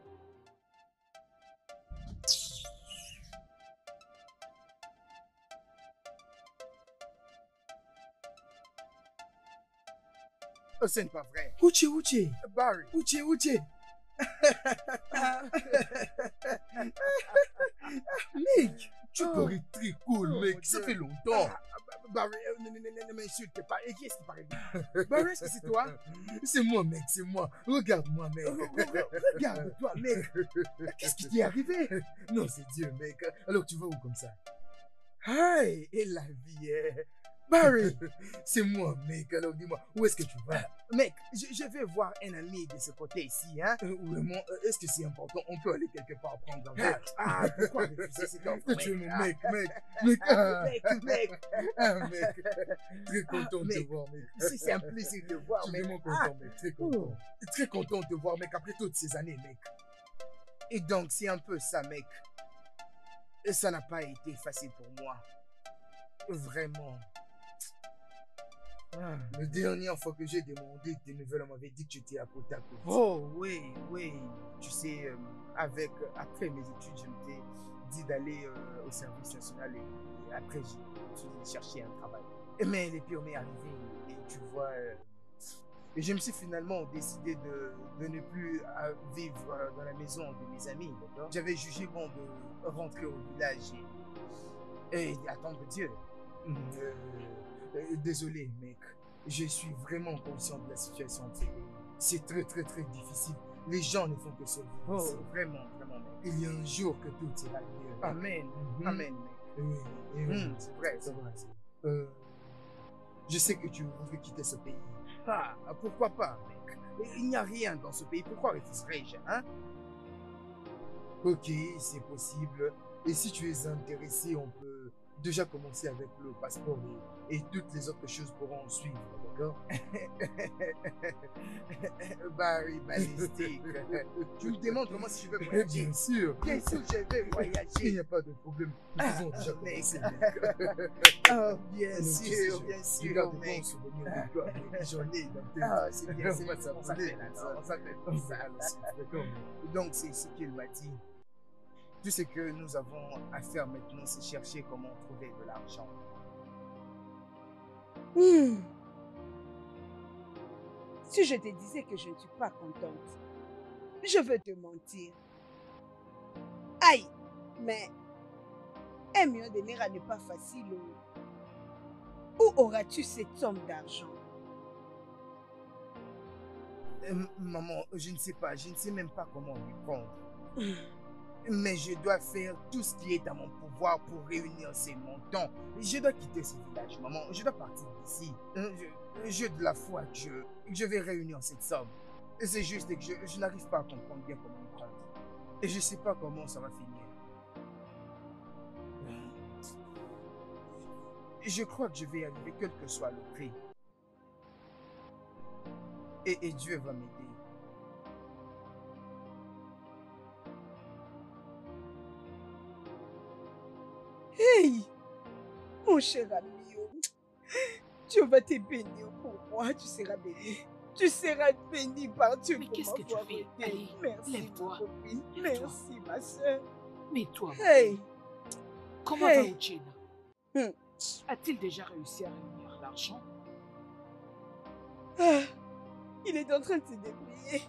Oh, ce n'est pas vrai. Uche. Barry. Uche. Mec, tu parais très cool, Oh, mec. mon Ça Dieu. fait longtemps. Barry, ne m'insulte pas. Et qui est-ce qui paraît bien? Barry, est-ce que c'est toi? C'est moi, mec, c'est moi. Regarde-moi, mec. Regarde-toi, mec. Qu'est-ce qui t'est arrivé? Non, c'est Dieu, mec. Alors, tu vas où comme ça? Aïe, et la vie est... Barry, C'est moi, mec. Alors, dis-moi, où est-ce que tu vas? mec, je vais voir un ami de ce côté ici, hein. Vraiment, est-ce que c'est important? On peut aller quelque part prendre un verre. Pourquoi refuser cette offre, Tu es mec? mon mec. Ah, Mec. ah, mec. Très content de te Mec. voir, mec. C'est un plaisir de voir, Je suis mec. vraiment content, mec. Très content. Très content de te voir, mec, après toutes ces années, mec. Et donc, c'est un peu ça, mec. Et ça n'a pas été facile pour moi. Vraiment. La dernière fois que j'ai demandé tes nouvelles, on m'avait dit que tu étais à Potako. Oh, oui. Tu sais, après mes études, je m'étais dit d'aller au service national et après, j'ai cherché un travail. Mais les pires m'est arrivé et tu vois, et je me suis finalement décidé de ne plus vivre dans la maison de mes amis, d'accord? J'avais jugé bon de rentrer au village et attendre Dieu. Désolé, mec. Je suis vraiment conscient de la situation de ce pays. C'est très, très, très difficile. Les gens ne font que survivre. Oh, ici. vraiment, mec. Il y a un jour que tout ira mieux. mec. Amen. Mhm. Amen, mec. Oui. C'est vrai, C'est vrai. Je sais que tu voudrais quitter ce pays. Ah, pourquoi pas, mec? Il n'y a rien dans ce pays. Pourquoi refuserais-je, hein? Ok, c'est possible. Et si tu es intéressé, on peut déjà commencer avec le passeport et toutes les autres choses pourront suivre, d'accord? Barry Balistique. Tu me demandes comment si je veux voyager? Bien sûr. Bien sûr, je vais Il voyager. n'y a pas de problème. Nous pouvons déjà commencer, mec. Oh, bien Alors, tu sais, sûr, je- bien je sûr, garde de mec. bons souvenirs de toi, mec. J'en ai dans tête. Ah, c'est bien, c'est On va bien. s'appeler On s'appelle comme ça. alors, on s'appelle On comme va ça. aller sur- d'accord, mec. Donc, c'est ce qu'il m'a dit. Tout ce que nous avons à faire maintenant, c'est chercher comment trouver de l'argent. Si je te disais que je ne suis pas contente, je veux te mentir. Aïe, mais 1 million de naira n'est pas facile. Où auras-tu cette somme d'argent? Maman, je ne sais pas, je ne sais même pas comment lui prendre. Mais je dois faire tout ce qui est à mon pouvoir pour réunir ces montants. Je dois quitter ce village, maman. Je dois partir d'ici. J'ai de la foi que je vais réunir cette somme. C'est juste que je n'arrive pas à comprendre bien comment y prendre. Et je ne sais pas comment ça va finir. Je crois que je vais y arriver quel que soit le prix. Et Dieu va m'aider. Hey, mon cher ami, Dieu va te bénir pour moi. moi, tu seras béni. Tu seras béni par Dieu Mais pour qu'est-ce que tu m'avoir fais? aidé. Allez, Merci, lève-toi. ma copine. Lève-toi. Merci, ma soeur. Mais toi, Hey! comment Hey. va Uchena? Hmm. A-t-il déjà réussi à réunir l'argent? Ah, il est en train de se débrouiller.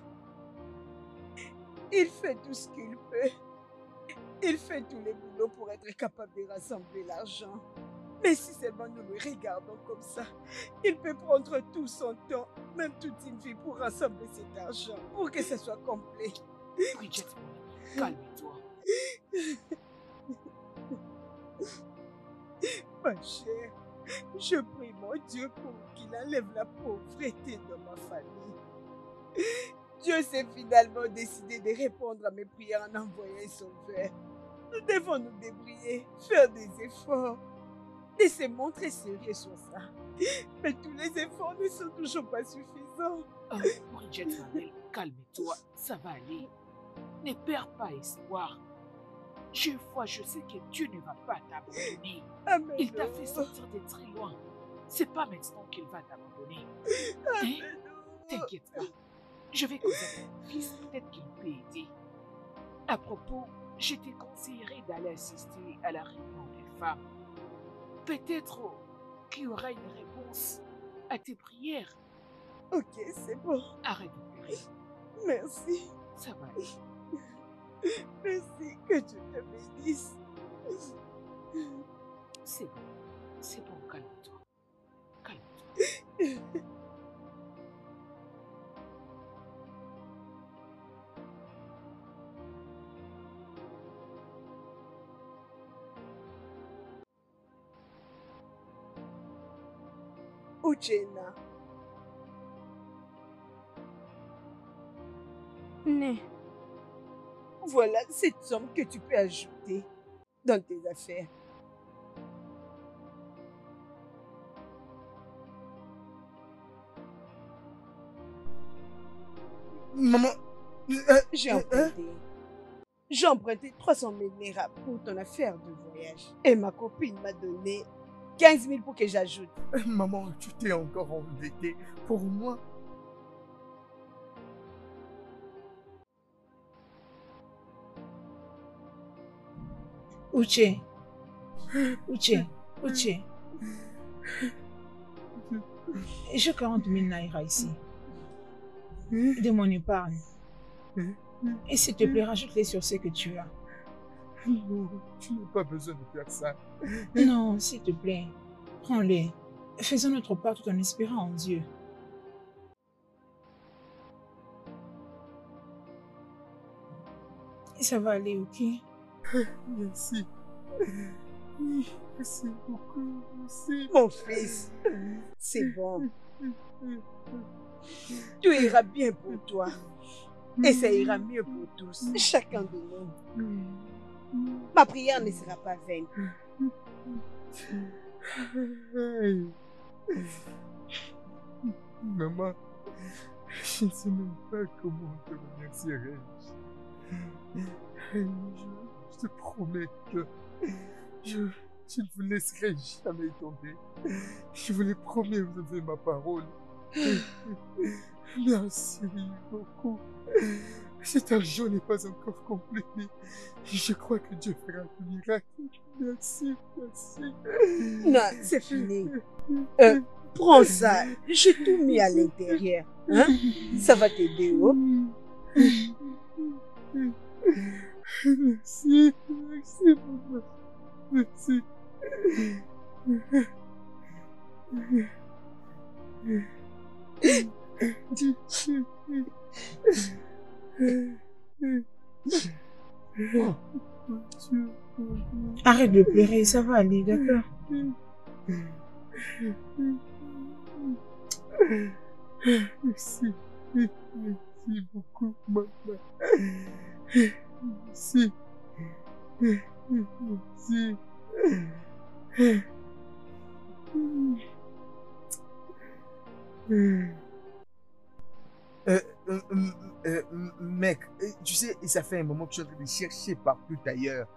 Il fait tout ce qu'il peut. Il fait tous les boulots pour être capable de rassembler l'argent. Mais si seulement nous le regardons comme ça, il peut prendre tout son temps, même toute une vie pour rassembler cet argent, pour que ce soit complet. Bridget, mon ami, calme-toi. Ma chère, je prie mon Dieu pour qu'il enlève la pauvreté de ma famille. Dieu s'est finalement décidé de répondre à mes prières en envoyant un sauveur. Nous devons nous débrouiller, faire des efforts et se montrer sérieux sur ça. Mais tous les efforts ne sont toujours pas suffisants. Oh, Bridget, ma belle, calme-toi, ça va aller. Ne perds pas espoir. Je sais que Dieu ne va pas t'abandonner. Amen. Il t'a fait sortir de très loin. C'est pas maintenant qu'il va t'abandonner. Hein? T'inquiète pas. Je vais causer avec mon fils, peut-être qu'il peut aider. À propos, je te conseillerais d'aller assister à la réunion des femmes. Peut-être qu'il y aura une réponse à tes prières. Ok, c'est bon. Arrête de pleurer. Merci. Ça va aller. Merci, que Dieu te bénisse. C'est bon, calme-toi. Calme-toi. Uchena. Né. Voilà cette somme que tu peux ajouter dans tes affaires. Maman, J'ai emprunté 300 000 naira pour ton affaire de voyage. Et ma copine m'a donné 15 000 pour que j'ajoute. Maman, tu t'es encore endettée pour moi. Uche. J'ai 40 000 naira ici. De mon épargne. Et s'il te plaît, rajoute-les sur ce que tu as. Non, tu n'as pas besoin de faire ça. Non, s'il te plaît, prends-les. Faisons notre part tout en espérant en Dieu. Ça va aller, ok? Merci. Merci beaucoup. Merci. Mon fils, c'est bon. Tout ira bien pour toi. Et ça ira mieux pour tous, chacun de nous. Ma prière ne sera pas vaine. Hey. Maman, je ne sais même pas comment te remercier. Je te promets que je ne vous laisserai jamais tomber. Je vous l'ai promis, vous avez ma parole. Merci beaucoup. Cet argent n'est pas encore complet, mais je crois que Dieu fera un miracle. Merci, merci. Non, c'est fini. Prends ça. J'ai tout mis à l'intérieur. Hein? Ça va t'aider, oh? Merci, merci, maman. Merci. Arrête de pleurer, ça va aller, d'accord? Merci, merci beaucoup, maman. Merci, merci. Mec, tu sais, ça fait un moment que je suis en train de chercher partout ailleurs.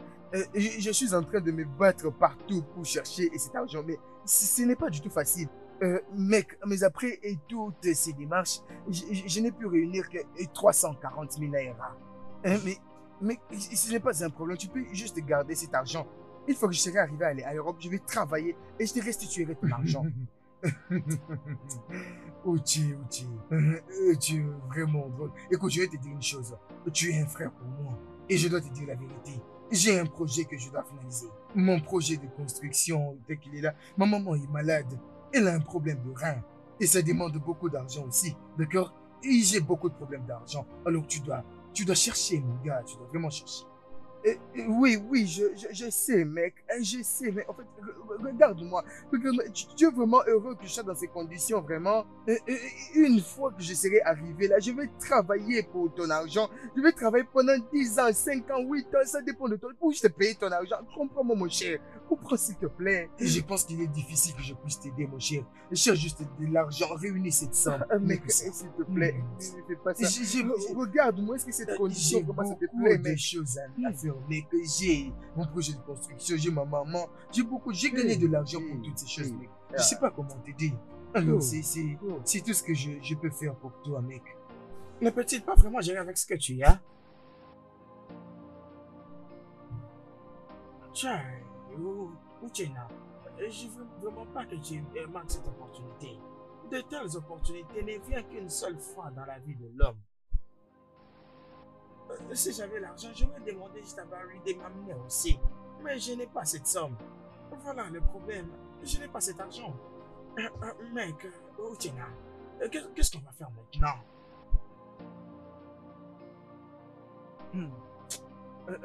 Je suis en train de me battre partout pour chercher cet argent, mais ce n'est pas du tout facile. Mec, mais après et toutes ces démarches, je n'ai pu réunir que 340 000 naira. Hein, mais ce n'est pas un problème, tu peux juste garder cet argent. Une fois que je serai arrivé à l'aéroport, je vais travailler et je te restituerai ton argent. Uchi, tu es vraiment drôle. Écoute, je vais te dire une chose. Tu es un frère pour moi. Et je dois te dire la vérité. J'ai un projet que je dois finaliser. Mon projet de construction, dès qu'il est là, ma maman est malade. Elle a un problème de rein. Et ça demande beaucoup d'argent aussi. D'accord? Et j'ai beaucoup de problèmes d'argent. Alors tu dois chercher, mon gars. Tu dois vraiment chercher. Oui, je sais, mec. Je sais, mais en fait, regarde-moi. Tu es vraiment heureux que je sois dans ces conditions, vraiment. Une fois que je serai arrivé là, je vais travailler pour ton argent. Je vais travailler pendant 10 ans, 5 ans, 8 ans, ça dépend de toi. Pour je te payer ton argent, comprends-moi, mon cher. Comprends, s'il te plaît. Je pense qu'il est difficile que je puisse t'aider, mon cher. Je cherche juste de l'argent. Réunis cette somme. Mec, s'il te plaît, ne fais pas ça. Regarde-moi, est-ce que cette condition, comment ça te plaît, des choses à faire, mec. J'ai mon projet de construction, j'ai ma maman, j'ai gagné de l'argent pour toutes ces choses, mec. Je sais pas comment t'aider. Alors, c'est tout ce que je peux faire pour toi, mec. Ne peut-il pas vraiment gérer avec ce que tu as? Tiens, Uchenna, je veux vraiment pas que tu manques cette opportunité. De telles opportunités ne viennent qu'une seule fois dans la vie de l'homme. Si j'avais l'argent, j'aurais demandé juste à Barry de m'amener aussi. Mais je n'ai pas cette somme. Voilà le problème. Je n'ai pas cet argent. Mec, Uchenna, qu'est-ce qu'on va faire maintenant?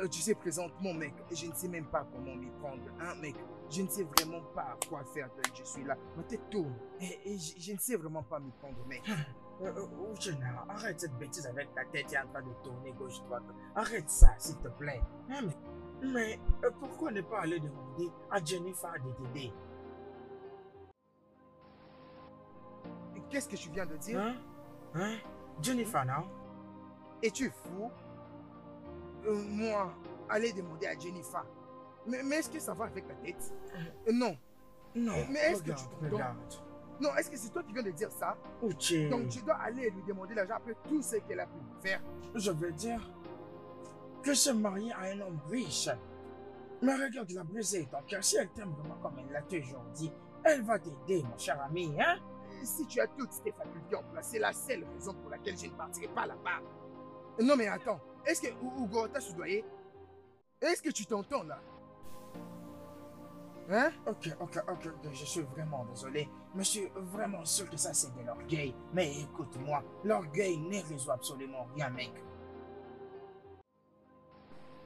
Tu sais, présentement, mec, je ne sais même pas comment m'y prendre, hein, mec. Je ne sais vraiment pas quoi faire tant que je suis là. Ma tête tourne et je ne sais vraiment pas m'y prendre, mec. Uchenna, arrête cette bêtise avec ta tête qui est en train de tourner gauche-droite. Arrête ça, s'il te plaît. Mais pourquoi ne pas aller demander à Jennifer de t'aider? Qu'est-ce que tu viens de dire? Jennifer, non? Es-tu fou? Moi, aller demander à Jennifer. Mais est-ce que ça va avec ta tête? Non. Non, mais est-ce que tu regarde. Non, est-ce que c'est toi qui viens de dire ça? Uche. Donc tu dois aller lui demander l'argent après tout ce qu'elle a pu faire. Je veux dire que se marier à un homme riche. Mais regarde, la briser ton cœur. Si elle t'aime vraiment comme elle l'a toujours dit, elle va t'aider, mon cher ami, hein? Si tu as toutes tes facultés en place, c'est la seule raison pour laquelle je ne partirai pas là-bas. Non mais attends, est-ce que Hugo t'a soudoyé? Est-ce que tu t'entends là? Hein? Ok, je suis vraiment désolé. Mais je suis vraiment sûr que ça c'est de l'orgueil. Mais écoute-moi, l'orgueil ne résout absolument rien, mec.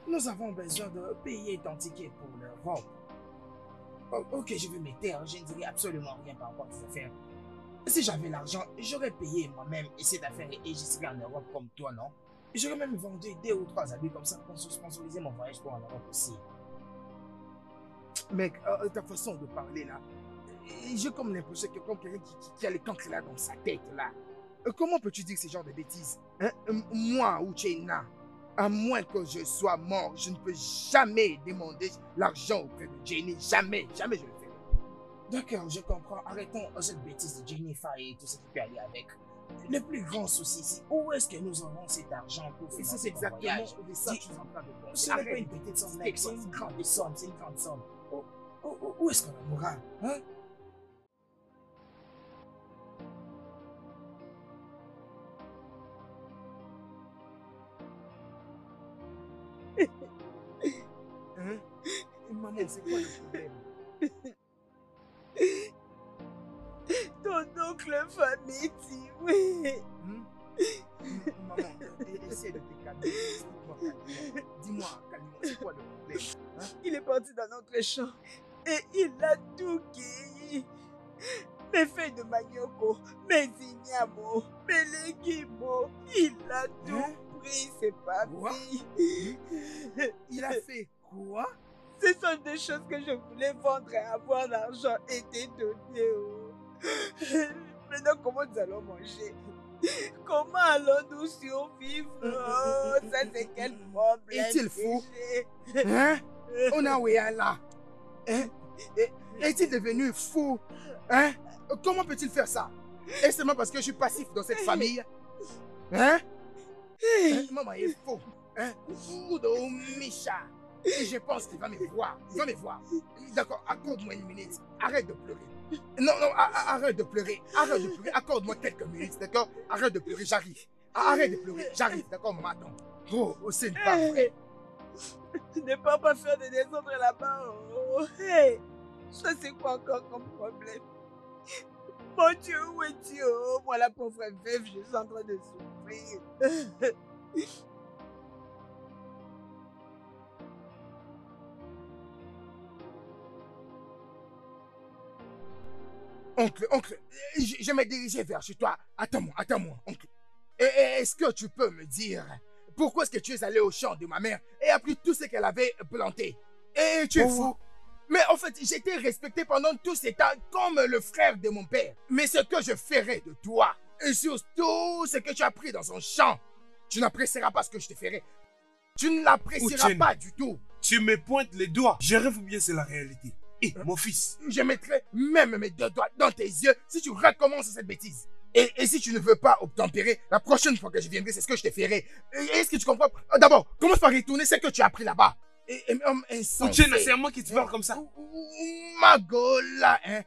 Nous avons besoin de payer ton ticket pour l'Europe. Ok, je vais me taire, je ne dirai absolument rien par rapport à tes affaires. Si j'avais l'argent, j'aurais payé moi-même cette affaire et je serais en Europe comme toi, non? J'aurais même vendu 2 ou 3 habits comme ça pour sponsoriser mon voyage pour en Europe aussi. Mec, ta façon de parler là, j'ai comme l'impression que comme quelqu'un qui a le cancre là dans sa tête là. Comment peux-tu dire ce genre de bêtises? Hein? Moi, Uchenna, à moins que je sois mort, je ne peux jamais demander l'argent auprès de Jenny. Jamais je le ferai. D'accord, je comprends. Arrêtons cette bêtise de Jennifer et tout ce qui peut aller avec. Le plus grand souci, c'est où est-ce que nous aurons cet argent pour financer ton voyage? C'est exactement ça que je suis en train de penser. Ce n'est pas une petite somme, mec, c'est une grande somme, Où est-ce qu'on en aura, hein? Maman, c'est quoi le problème? Ton oncle Famiti, oui. Maman, essaie de te calmer. Dis-moi, calme-moi, c'est quoi le problème? Hein? Il est parti dans notre champ et il a tout cueilli. Mes feuilles de manioko, mes ignames, mes légumes, il a tout pris, c'est pas vie. Il a fait quoi? Ce sont des choses que je voulais vendre et avoir l'argent et te donner. Maintenant, comment nous allons manger? Comment allons-nous survivre? Oh, ça c'est quel problème? Est-il fou? Hein? On a oué là. Hein? Est-il devenu fou? Hein? Comment peut-il faire ça? Et seulement parce que je suis passif dans cette famille? Hein? Maman est faux. Hein? Udo Misha. Et je pense qu'il va me voir. Il va me voir. D'accord, accorde-moi une minute. Arrête de pleurer. Non, arrête de pleurer. Arrête de pleurer. Accorde-moi quelques minutes, d'accord? Arrête de pleurer, j'arrive. Arrête de pleurer, j'arrive, d'accord, maman, attends. Oh, c'est pas vrai. Ne peux pas faire des désordres là-bas. Oh. Hey, ça c'est quoi encore comme problème? Mon Dieu, où es-tu? Oh, moi la pauvre veuve, je suis en train de souffrir. Oncle, je me dirigeais vers chez toi. Attends-moi, oncle. Est-ce que tu peux me dire pourquoi est-ce que tu es allé au champ de ma mère et as pris tout ce qu'elle avait planté? Et tu es fou. Mais en fait, j'étais respecté pendant tous ces temps comme le frère de mon père. Mais ce que je ferai de toi, et surtout ce que tu as pris dans son champ, tu n'apprécieras pas ce que je te ferai. Tu ne l'apprécieras pas du tout. Tu me pointes les doigts. Je rêve ou bien c'est la réalité? Et mon fils. Je mettrai même mes deux doigts dans tes yeux si tu recommences cette bêtise. Et si tu ne veux pas obtempérer, la prochaine fois que je viendrai, c'est ce que je te ferai. Est-ce que tu comprends? D'abord, commence par retourner ce que tu as appris là-bas. Uchenna, c'est à moi qui te parle comme ça. Magola, hein?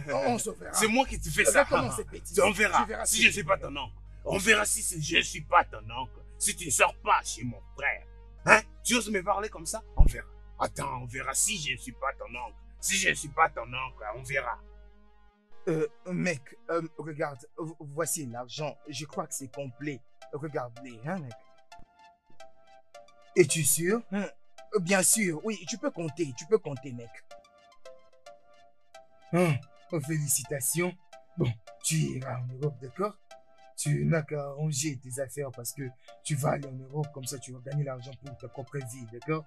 On se verra. C'est moi qui te fais ça. Cette bêtise. On verra si je ne suis pas ton oncle. On verra si je ne suis pas ton oncle. Si tu ne sors pas chez mon frère. Hein? Tu oses me parler comme ça? On verra. Attends, on verra si je ne suis pas ton oncle. Si je ne suis pas ton oncle, on verra. Mec, regarde, voici l'argent. Je crois que c'est complet. Regarde-les, hein, mec. Es-tu sûr? Bien sûr, oui, tu peux compter, mec. Félicitations. Bon, tu iras en Europe, d'accord? Tu n'as qu'à arranger tes affaires parce que tu vas aller en Europe, comme ça tu vas gagner l'argent pour ta propre vie, d'accord?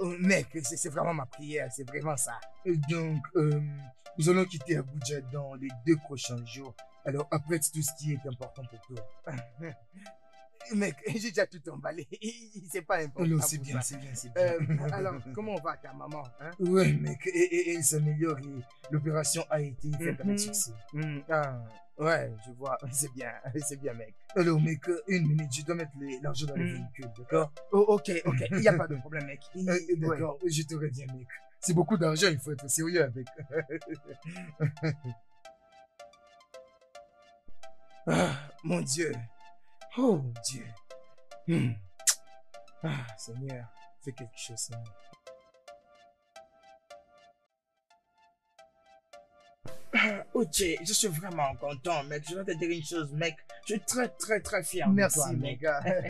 Mec, c'est vraiment ma prière, c'est vraiment ça. Donc, nous allons quitter Abuja dans les 2 prochains jours. Alors, apprête tout ce qui est important pour toi. Mec, j'ai déjà tout emballé. C'est pas important. Non, c'est bien. Alors, comment va ta maman, hein? Ouais, mec, et elle s'améliore et l'opération a été faite avec succès. Ouais, je vois. C'est bien, mec. Alors, mec, une minute, je dois mettre l'argent dans le véhicule, d'accord? Oh, ok, il n'y a pas de problème, mec. D'accord, je te reviens, mec. C'est beaucoup d'argent, il faut être sérieux avec. Mon Dieu. Oh, Dieu. Seigneur, fais quelque chose, Seigneur. Ok, je suis vraiment content, mec. Je vais te dire une chose, mec. Je suis très fier de toi, mec.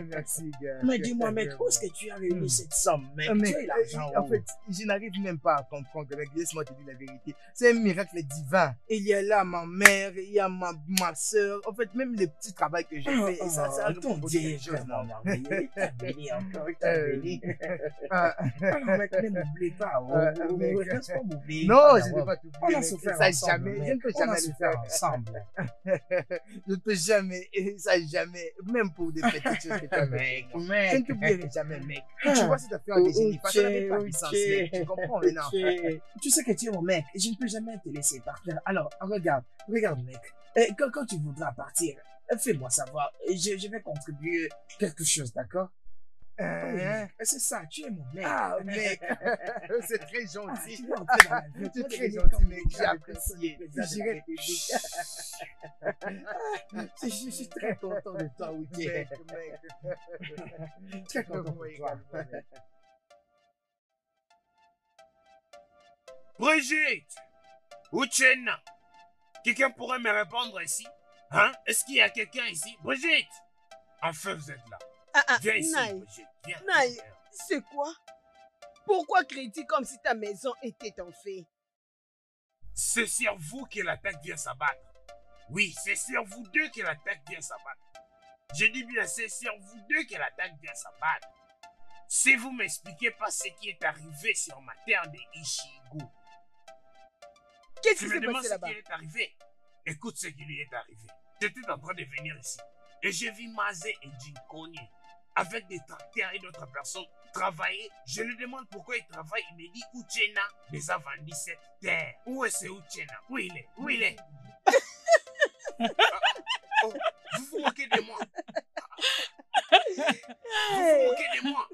Merci, gars. Mais dis-moi, mec, où est-ce que tu as réuni cette somme, mec? Tu as l'argent. En fait, je n'arrive même pas à comprendre, mec. Laisse-moi te dire la vérité. C'est un miracle divin. Il y a là ma mère, il y a ma soeur. En fait, même le petit travail que j'ai fait, ça a répondu quelque chose. Alors, mec, ne m'oublie pas. Reste pas m'oublier. Non, je ne vais pas t'oublier. On a souffert ensemble. Je ne peux jamais le faire ensemble. Je ne peux jamais, ça jamais, même pour des petites choses que tu as fait. Je ne t'oublierai jamais, mec. Tu vois cette affaire de génie, parce que ça n'avait pas de sens, mec. Tu comprends maintenant? Tu sais que tu es mon mec, je ne peux jamais te laisser partir. Alors, regarde, mec. Quand tu voudras partir, fais-moi savoir. Je vais contribuer quelque chose, d'accord? C'est ça, tu es mon mec. Ah, mec, c'est très gentil. Tu es très gentil, mec, j'ai apprécié. Je suis très content de toi, Wiki. Très content de toi. Brigitte! Uchenna! Quelqu'un pourrait me répondre ici? Hein? Est-ce qu'il y a quelqu'un ici? Brigitte! Enfin, vous êtes là. Viens ici, Brigitte. Viens. Naï, c'est quoi? Pourquoi cries-tu comme si ta maison était en feu? C'est sur vous que l'attaque vient s'abattre. Oui, c'est sur vous deux que l'attaque vient s'abattre. Je dis bien, c'est sur vous deux que l'attaque vient s'abattre. Si vous m'expliquez pas ce qui est arrivé sur ma terre de Ishigu. Qu'est-ce qui s'est passé là-bas? Ce qui est arrivé. Écoute ce qui lui est arrivé. J'étais en train de venir ici. Et j'ai vu Mazé et Jinkonye avec des tracteurs et d'autres personnes travailler. Je lui demande pourquoi il travaille. Il me dit Uchena les a vendu cette terre. Où est-ce Uchena? Où il est? Où il est? Oh, vous vous moquez de moi. Vous vous moquez de moi.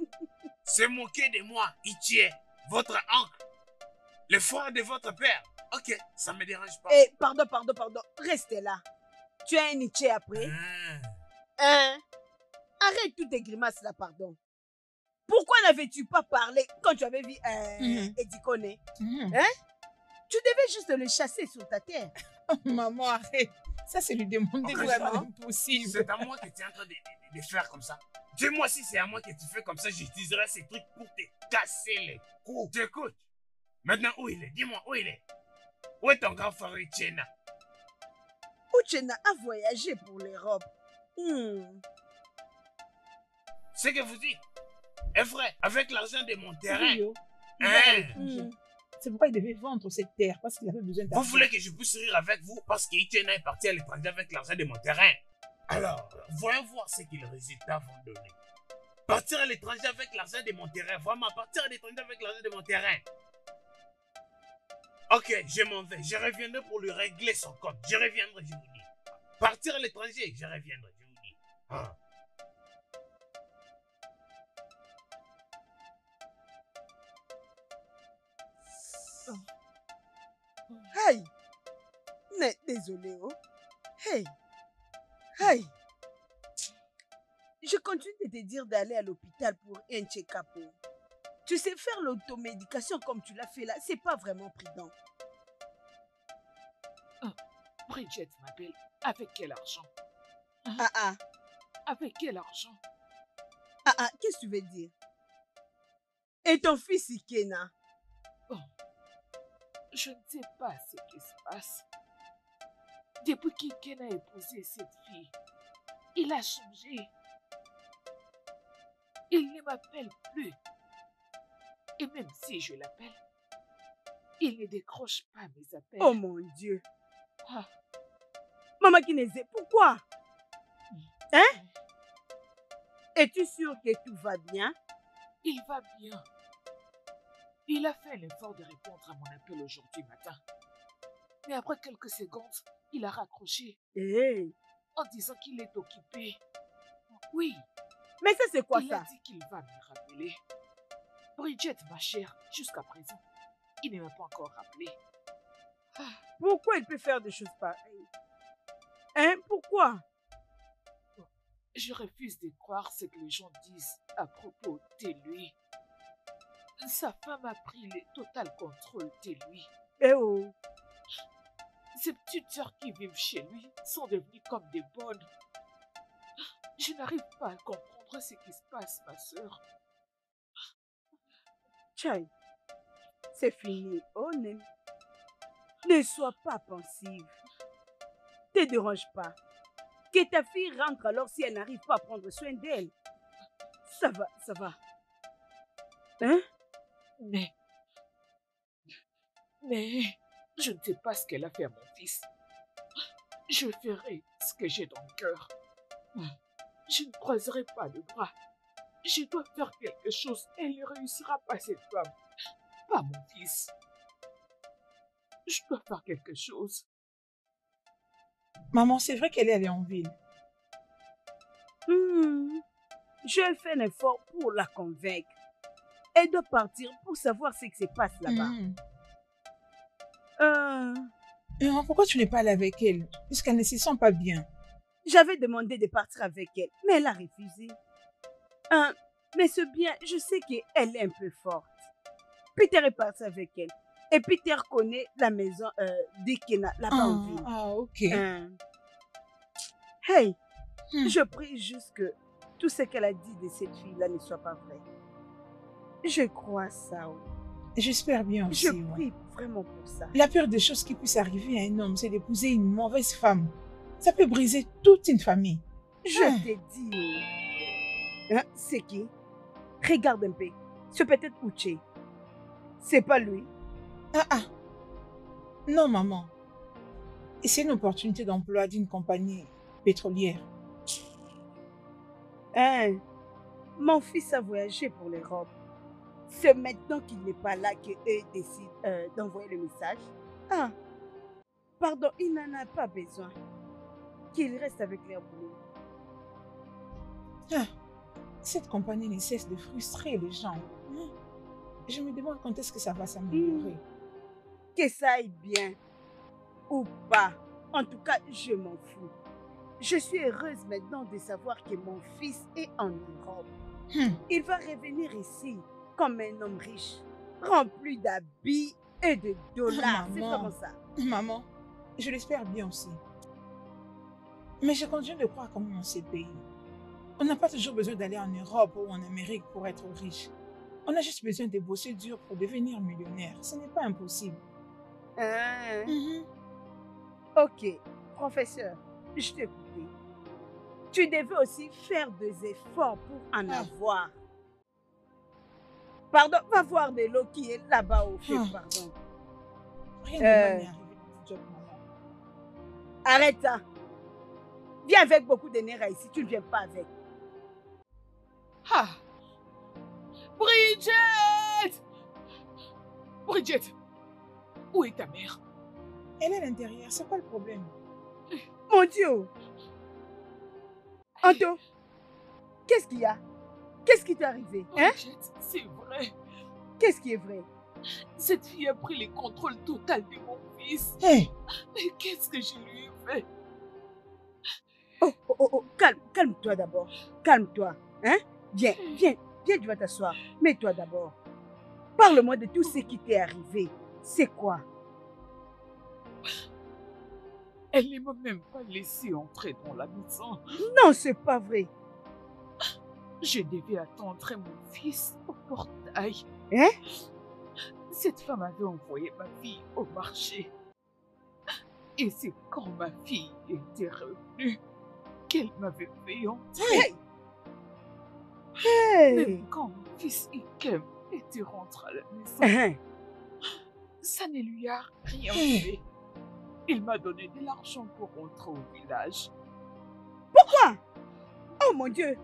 Se moquer de moi, Ichie, votre oncle, le frère de votre père. Ok, ça me dérange pas. Eh, pardon. Restez là. Tu as un Nietzsche après? Hein? Arrête toutes tes grimaces là, pardon. Pourquoi n'avais-tu pas parlé quand tu avais vu Eddie Kone? Hein? Tu devais juste le chasser sur ta terre. Maman, arrête. Ça, c'est lui demander vraiment impossible. C'est à moi que tu es en train de faire comme ça. Dis-moi si c'est à moi que tu fais comme ça, j'utiliserai ces trucs pour te casser les coups. T'écoutes. Maintenant, où il est? Dis-moi, où il est? Où est ton grand frère Uchena? Uchena a voyagé pour l'Europe. Ce que vous dites est vrai. Avec l'argent de mon terrain. C'est pourquoi il devait vendre cette terre, parce qu'il avait besoin d'argent. Vous voulez que je puisse rire avec vous parce qu'Uchena est parti à l'étranger avec l'argent de mon terrain. Alors, voyons voir ce que les résultats vont donner. Partir à l'étranger avec l'argent de mon terrain. Vraiment, partir à l'étranger avec l'argent de mon terrain. Ok, je m'en vais. Je reviendrai pour lui régler son compte. Je reviendrai, je vous dis. Partir à l'étranger, je reviendrai, je vous dis. Ah. Hey! Mais désolé, oh. Hey! Hey! Je continue de te dire d'aller à l'hôpital pour un check-up. Tu sais, faire l'automédication comme tu l'as fait là, c'est pas vraiment prudent. Bridget m'appelle. Avec quel argent? Avec quel argent? Qu'est-ce que tu veux dire? Et ton fils Ikena? Je ne sais pas ce qui se passe. Depuis qu'Ikena a épousé cette fille, il a changé. Il ne m'appelle plus. Et même si je l'appelle, il ne décroche pas mes appels. Oh mon Dieu! Maman Kineze, pourquoi? Hein? Es-tu sûre que tout va bien? Il va bien. Il a fait l'effort de répondre à mon appel aujourd'hui matin. Mais après quelques secondes, il a raccroché. En disant qu'il est occupé. Oui. Mais ça, c'est quoi ça? Il a dit qu'il va me rappeler. Bridget, ma chère, jusqu'à présent, il ne m'a pas encore rappelé. Pourquoi il peut faire des choses pareilles? Hein? Pourquoi? Je refuse de croire ce que les gens disent à propos de lui. Sa femme a pris le total contrôle de lui. Ces petites sœurs qui vivent chez lui sont devenues comme des bonnes. Je n'arrive pas à comprendre ce qui se passe, ma sœur. Chai, c'est fini, Onem. Ne sois pas pensive. Ne te dérange pas. Que ta fille rentre alors si elle n'arrive pas à prendre soin d'elle. Ça va. Hein? Mais, je ne sais pas ce qu'elle a fait à mon fils. Je ferai ce que j'ai dans le cœur. Je ne croiserai pas le bras. Je dois faire quelque chose. Elle ne réussira pas, cette femme. Pas mon fils. Je dois faire quelque chose. Maman, c'est vrai qu'elle est allée en ville. Je fais un effort pour la convaincre. Elle doit partir pour savoir ce qui se passe là-bas. Pourquoi tu n'es pas allée avec elle? Puisqu'elle ne se sent pas bien. J'avais demandé de partir avec elle, mais elle a refusé. Mais c'est bien, je sais qu'elle est un peu forte. Peter est parti avec elle. Et Peter connaît la maison d'Ikena, là-bas en ville. Ok. Hey, je prie juste que tout ce qu'elle a dit de cette fille-là ne soit pas vrai. Je crois ça. J'espère bien aussi. Je prie vraiment pour ça. La pire des choses qui puisse arriver à un homme, c'est d'épouser une mauvaise femme. Ça peut briser toute une famille. Je t'ai dit. C'est qui? Regarde un peu. C'est peut-être Uche. C'est pas lui. Non, maman. Et c'est une opportunité d'emploi d'une compagnie pétrolière. Mon fils a voyagé pour l'Europe. C'est maintenant qu'il n'est pas là qu'eux décident d'envoyer le message. Ah, pardon, il n'en a pas besoin. Qu'il reste avec leur boulot. Ah, cette compagnie ne cesse de frustrer les gens. Je me demande quand est-ce que ça va s'améliorer. Que ça aille bien ou pas. En tout cas, je m'en fous. Je suis heureuse maintenant de savoir que mon fils est en Europe. Il va revenir ici comme un homme riche, rempli d'habits et de dollars. C'est vraiment ça. Maman, je l'espère bien aussi. Mais je continue de croire quand même en ces pays. On n'a pas toujours besoin d'aller en Europe ou en Amérique pour être riche. On a juste besoin de bosser dur pour devenir millionnaire. Ce n'est pas impossible. Ok, professeur, je t'ai écouté. Tu devais aussi faire des efforts pour en avoir. Pardon, va voir de l'eau qui est là-bas au feu, pardon. Rien de mal n'est arrivé dans ce job, maman. Arrête ça. Viens avec beaucoup d'énergie ici, tu ne viens pas avec. Ah! Bridget! Bridget! Où est ta mère? Elle est à l'intérieur, c'est quoi le problème? Mon Dieu! Anto, qu'est-ce qu'il y a? Qu'est-ce qui t'est arrivé? Bridget, c'est vrai. Qu'est-ce qui est vrai? Cette fille a pris le contrôle total de mon fils. Hey. Mais qu'est-ce que je lui ai fait? Oh, calme-toi d'abord. Calme-toi. Hein? Viens, tu vas t'asseoir. Mets-toi d'abord. Parle-moi de tout ce qui t'est arrivé. C'est quoi? Elle ne m'a même pas laissé entrer dans la maison. Non, c'est pas vrai. Je devais attendre mon fils au portail. Hein? Cette femme avait envoyé ma fille au marché. Et c'est quand ma fille était revenue qu'elle m'avait fait entrer. Même quand mon fils Ikem était rentré à la maison, ça ne lui a rien fait. Il m'a donné de l'argent pour rentrer au village. Pourquoi? Oh mon Dieu!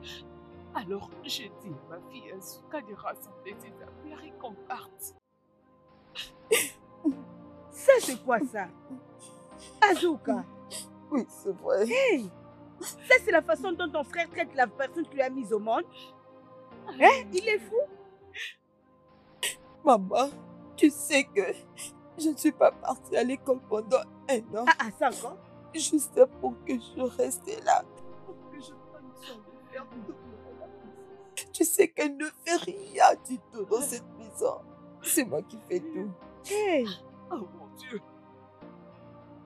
Alors j'ai dit à ma fille Azuka de rassembler ses affaires et qu'on parte. Ça c'est quoi ça? Azuka? Oui, c'est vrai. Hey! Ça c'est la façon dont ton frère traite la personne qui lui a mise au monde? Hein? Il est fou? Maman, tu sais que je ne suis pas partie à l'école pendant 1 an. Ah, ça encore? Juste pour que je reste là. Pour que je prenne soin de faire tout. Tu sais qu'elle ne fait rien du tout dans cette maison. C'est moi qui fais tout. Hey! Oh mon Dieu!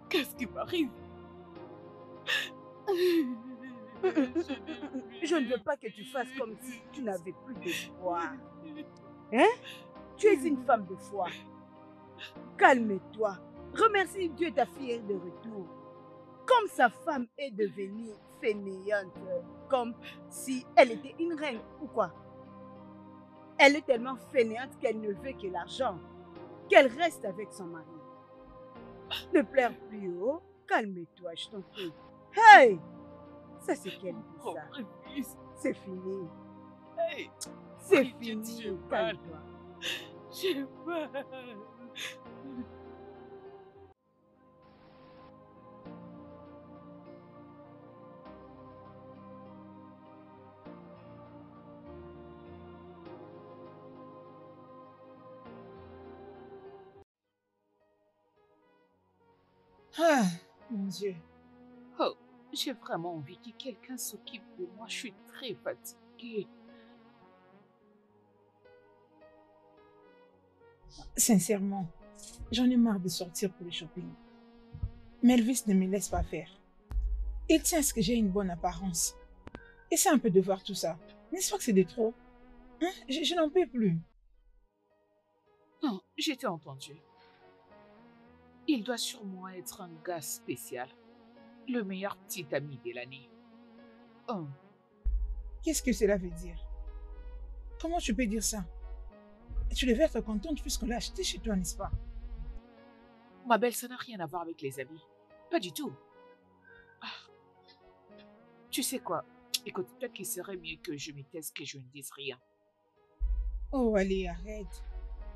Qu'est-ce qui m'arrive? Je ne veux pas que tu fasses comme si tu n'avais plus de foi. Hein? Tu es une femme de foi. Calme-toi. Remercie Dieu, ta fille est de retour. Comme sa femme est devenue fainéante, comme si elle était une reine ou quoi. Elle est tellement fainéante qu'elle ne veut que l'argent, qu'elle reste avec son mari. Ne pleure plus haut, calme-toi, je t'en prie. Hey! Ça c'est quel bizarre. C'est fini. Hey! C'est fini, calme-toi. J'ai mal. Ah, mon Dieu. Oh, j'ai vraiment envie que quelqu'un s'occupe de moi. Je suis très fatiguée. Sincèrement, j'en ai marre de sortir pour le shopping. Melvis ne me laisse pas faire. Il tient à ce que j'ai une bonne apparence. Essaie un peu de voir tout ça. N'est-ce pas que c'est de trop? Hein? Je n'en peux plus. Non, j'ai t'ai entendu. Il doit sûrement être un gars spécial. Le meilleur petit ami de l'année. Oh. Qu'est-ce que cela veut dire? Comment tu peux dire ça? Tu devais être contente puisqu'on l'a acheté chez toi, n'est-ce pas? Ma belle, ça n'a rien à voir avec les amis. Pas du tout. Ah. Tu sais quoi? Écoute, peut-être qu'il serait mieux que je me taise, que je ne dise rien. Oh, allez, arrête.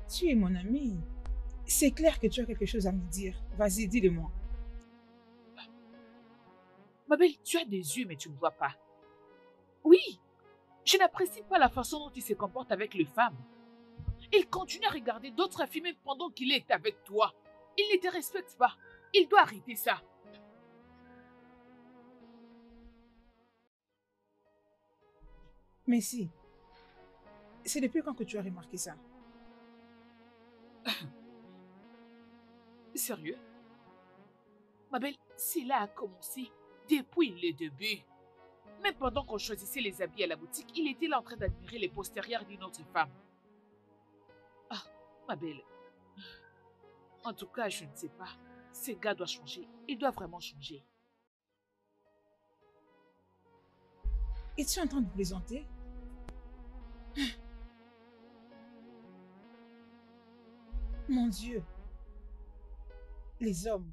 Tu es mon ami. C'est clair que tu as quelque chose à me dire. Vas-y, dis-le-moi. Ma belle, tu as des yeux, mais tu ne vois pas. Oui, je n'apprécie pas la façon dont il se comporte avec les femmes. Il continue à regarder d'autres filles même pendant qu'il est avec toi. Il ne te respecte pas. Il doit arrêter ça. Mais si. C'est depuis quand que tu as remarqué ça? Sérieux? Ma belle, cela a commencé depuis le début. Même pendant qu'on choisissait les habits à la boutique, il était là en train d'admirer les postérieurs d'une autre femme. Ah, ma belle. En tout cas, je ne sais pas. Ce gars doit changer. Il doit vraiment changer. Es-tu en train de plaisanter? Mon Dieu. Les hommes.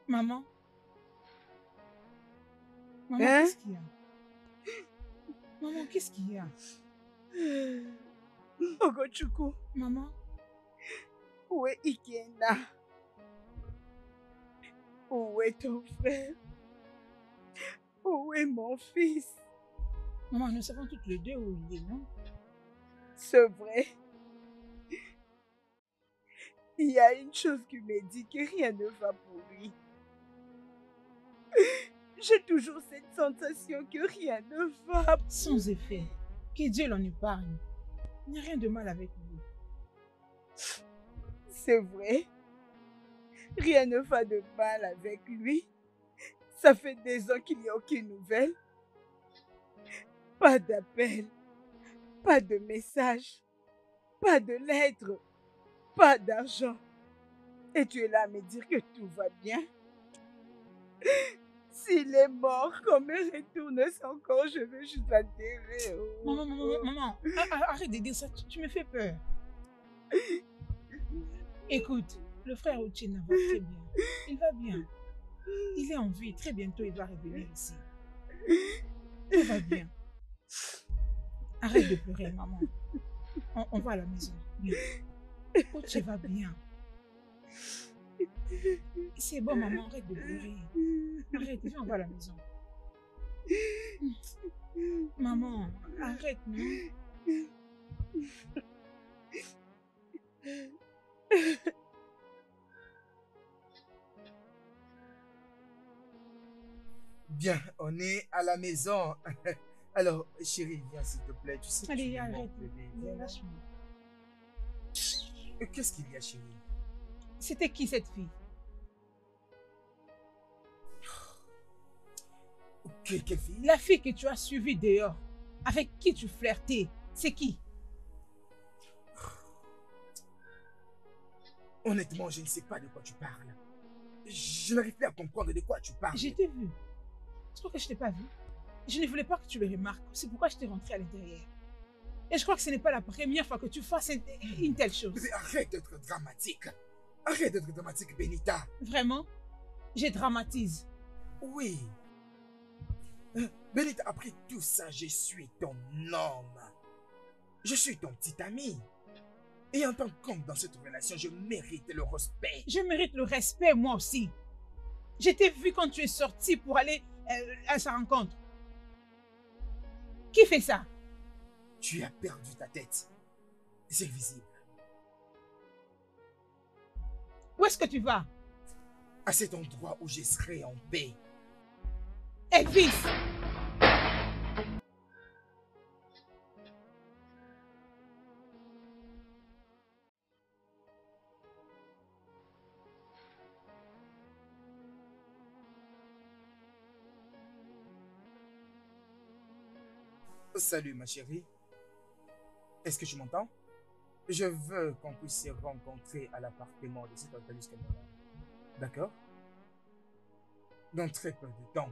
Maman? Maman, Hein? qu'est-ce qu'il y a? Maman, qu'est-ce qu'il y a? Ogochukwu, Maman? où est Ikena? Où est ton frère? Où est mon fils? Maman, nous savons toutes les deux où il est, non? C'est vrai. Il y a une chose qui me dit que rien ne va pour lui. J'ai toujours cette sensation que rien ne va. Sans effet. Que Dieu l'en épargne. Il n'y a rien de mal avec lui. C'est vrai. Rien ne va de mal avec lui. Ça fait des ans qu'il n'y a aucune nouvelle. Pas d'appel, pas de message, pas de lettre, pas d'argent. Et tu es là à me dire que tout va bien. S'il est mort, qu'on me retourne son corps, je vais juste l'enterrer. Oh. Maman, arrête de dire ça, tu me fais peur. Écoute, le frère Ochina va très bien. Il va bien. Il est en vie. Très bientôt, il va revenir ici. Tout va bien. Arrête de pleurer, maman. On va à la maison. Oui. Ochi va bien. C'est bon, maman, arrête de pleurer. Arrête, viens, on va à la maison. Maman, arrête, non? Bien, on est à la maison. Alors, chérie, viens s'il te plaît. Tu sais que Allez, tu es mon arrête. bébé. Viens là. Lâche-moi. Qu'est-ce qu'il y a, chérie? C'était qui cette fille? Quelle fille? La fille que tu as suivie dehors, avec qui tu flirtais, c'est qui? Honnêtement, je ne sais pas de quoi tu parles. Je n'arrive plus à comprendre de quoi tu parles. Je t'ai vu. C'est pourquoi je t'ai pas vu. Je ne voulais pas que tu le remarques. C'est pourquoi je t'ai rentré à l'intérieur. Et je crois que ce n'est pas la première fois que tu fasses une telle chose. Mais arrête d'être dramatique. Arrête d'être dramatique, Benita. Vraiment? Je dramatise. Oui. Benita, après tout ça, je suis ton homme. Je suis ton petit ami. Et en tant qu'homme dans cette relation, je mérite le respect. Je mérite le respect, moi aussi. Je t'ai vu quand tu es sorti pour aller à sa rencontre. Qui fait ça? Tu as perdu ta tête. C'est visible. Où est-ce que tu vas? À cet endroit où je serai en paix. Elvis! Salut ma chérie. Est-ce que tu m'entends? Je veux qu'on puisse se rencontrer à l'appartement de cet organisme caméra. D'accord? Dans très peu de temps.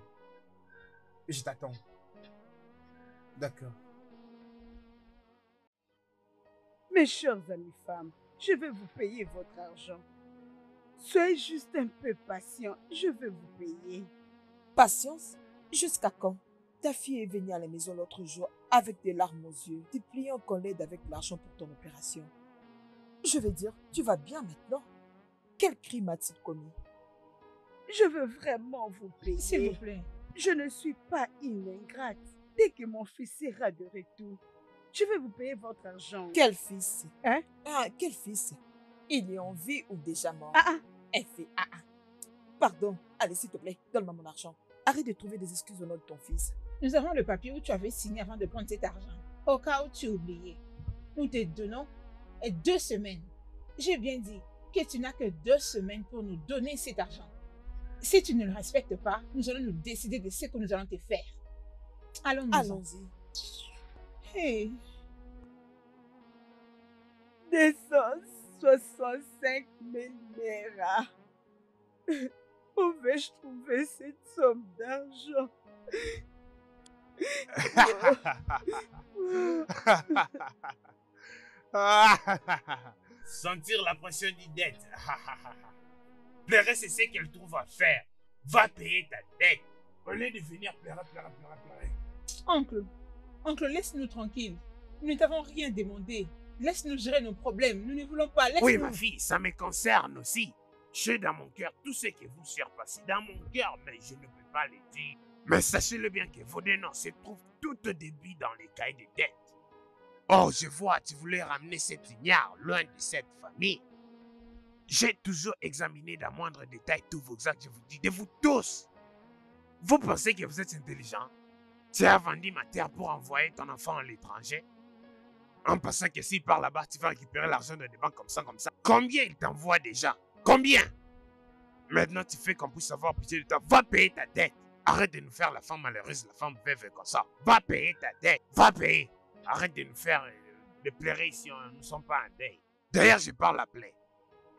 Je t'attends. D'accord. Mes chers amis femmes, je vais vous payer votre argent. Soyez juste un peu patient, je vais vous payer. Patience? Jusqu'à quand? Ta fille est venue à la maison l'autre jour avec des larmes aux yeux, te pliant qu'on l'aide avec l'argent pour ton opération. Je veux dire, tu vas bien maintenant? Quel crime a-t-il commis? Je veux vraiment vous payer. S'il vous plaît. Je ne suis pas une ingrate. Dès que mon fils sera de retour, je vais vous payer votre argent. Quel fils? Hein? Ah, quel fils? Il est en vie ou déjà mort? Ah ah. Elle fait ah ah. Pardon, allez s'il te plaît, donne-moi mon argent. Arrête de trouver des excuses au nom de ton fils. Nous avons le papier où tu avais signé avant de prendre cet argent. Au cas où tu oubliais. Nous te donnons 2 semaines. J'ai bien dit que tu n'as que 2 semaines pour nous donner cet argent. Si tu ne le respectes pas, nous allons nous décider de ce que nous allons te faire. Allons-y. Allons-y. Hey. 265 000 naira. Où vais-je trouver cette somme d'argent? Sentir la pression d'une dette. Pleurer, c'est ce qu'elle trouve à faire. Va payer ta dette. Au lieu de venir pleurer. Oncle, laisse-nous tranquilles. Nous ne t'avons rien demandé. Laisse-nous gérer nos problèmes. Nous ne voulons pas. Oui, ma fille, ça me concerne aussi. J'ai dans mon cœur tout ce que vous surpassez. Dans mon cœur, mais je ne peux pas le dire. Mais sachez-le bien que vos dénonces se trouvent tout au début dans les cahiers de dette. Oh, je vois, tu voulais ramener cet ignare loin de cette famille. J'ai toujours examiné dans moindre détail tous vos actes, je vous dis, de vous tous. Vous pensez que vous êtes intelligent? Tu as vendu ma terre pour envoyer ton enfant à l'étranger? En passant que s'il part là-bas, tu vas récupérer l'argent de des banques comme ça. Combien il t'envoie déjà? Combien? Maintenant, tu fais qu'on puisse avoir pitié de toi. Va payer ta dette. Arrête de nous faire la femme malheureuse, la femme veuve comme ça. Va payer ta dette. Va payer. Arrête de nous faire de pleurer ici. Nous ne sommes pas en deuil. D'ailleurs, je parle à plaie.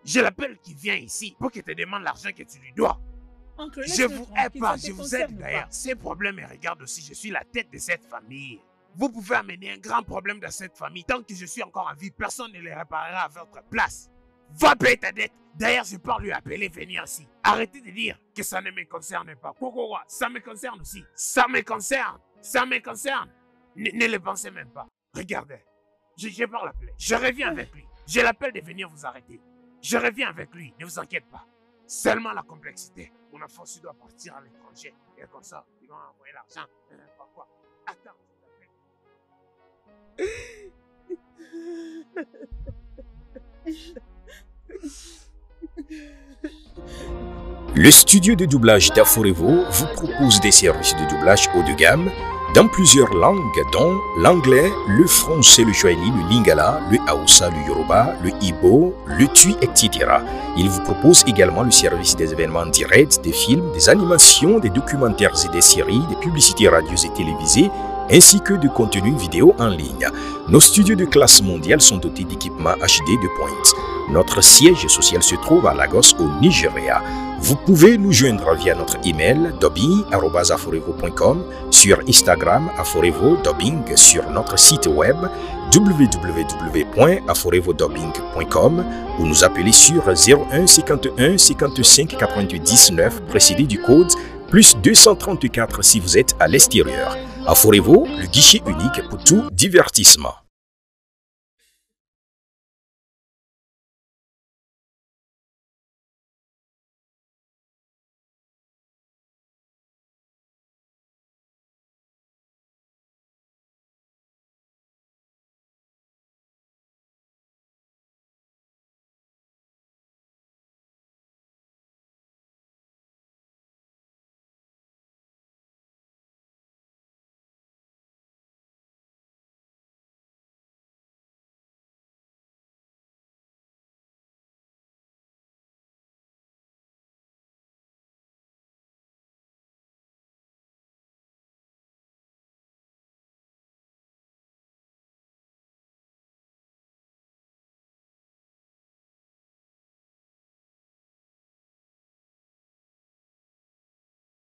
Je l'appelle qui vient ici pour qu'il te demande l'argent que tu lui dois. Oncle, je vous aide pas, je vous aide d'ailleurs. Ces problèmes me regardent aussi. Je suis la tête de cette famille. Vous pouvez amener un grand problème dans cette famille. Tant que je suis encore en vie, personne ne les réparera à votre place. Va payer ta dette. D'ailleurs, je pars lui appeler venir ici. Arrêtez de dire que ça ne me concerne pas. Quoi, ça me concerne aussi. Ça me concerne. Ça me concerne. Ne le pensez même pas. Regardez. Je pars l'appeler. Je reviens avec lui. Je l'appelle de venir vous arrêter. Je reviens avec lui. Ne vous inquiétez pas. Seulement la complexité. Mon enfant aussi doit partir à l'étranger. Et comme ça, ils vont envoyer l'argent. Pourquoi? Attends. Le studio de doublage d'Aforevo vous propose des services de doublage haut de gamme dans plusieurs langues dont l'anglais, le français, le swahili, le lingala, le haoussa, le yoruba, le ibo, le tui, etc. Il vous propose également le service des événements directs, des films, des animations, des documentaires et des séries, des publicités radios et télévisées, ainsi que de contenus vidéo en ligne. Nos studios de classe mondiale sont dotés d'équipements HD de pointe. Notre siège social se trouve à Lagos, au Nigeria. Vous pouvez nous joindre via notre email dubbing@aforevo.com, sur Instagram Aforevo Dubbing, sur notre site web www.aforevodubbing.com ou nous appeler sur 01 51 55 99 précédé du code plus 234 si vous êtes à l'extérieur. Aforevo, le guichet unique pour tout divertissement.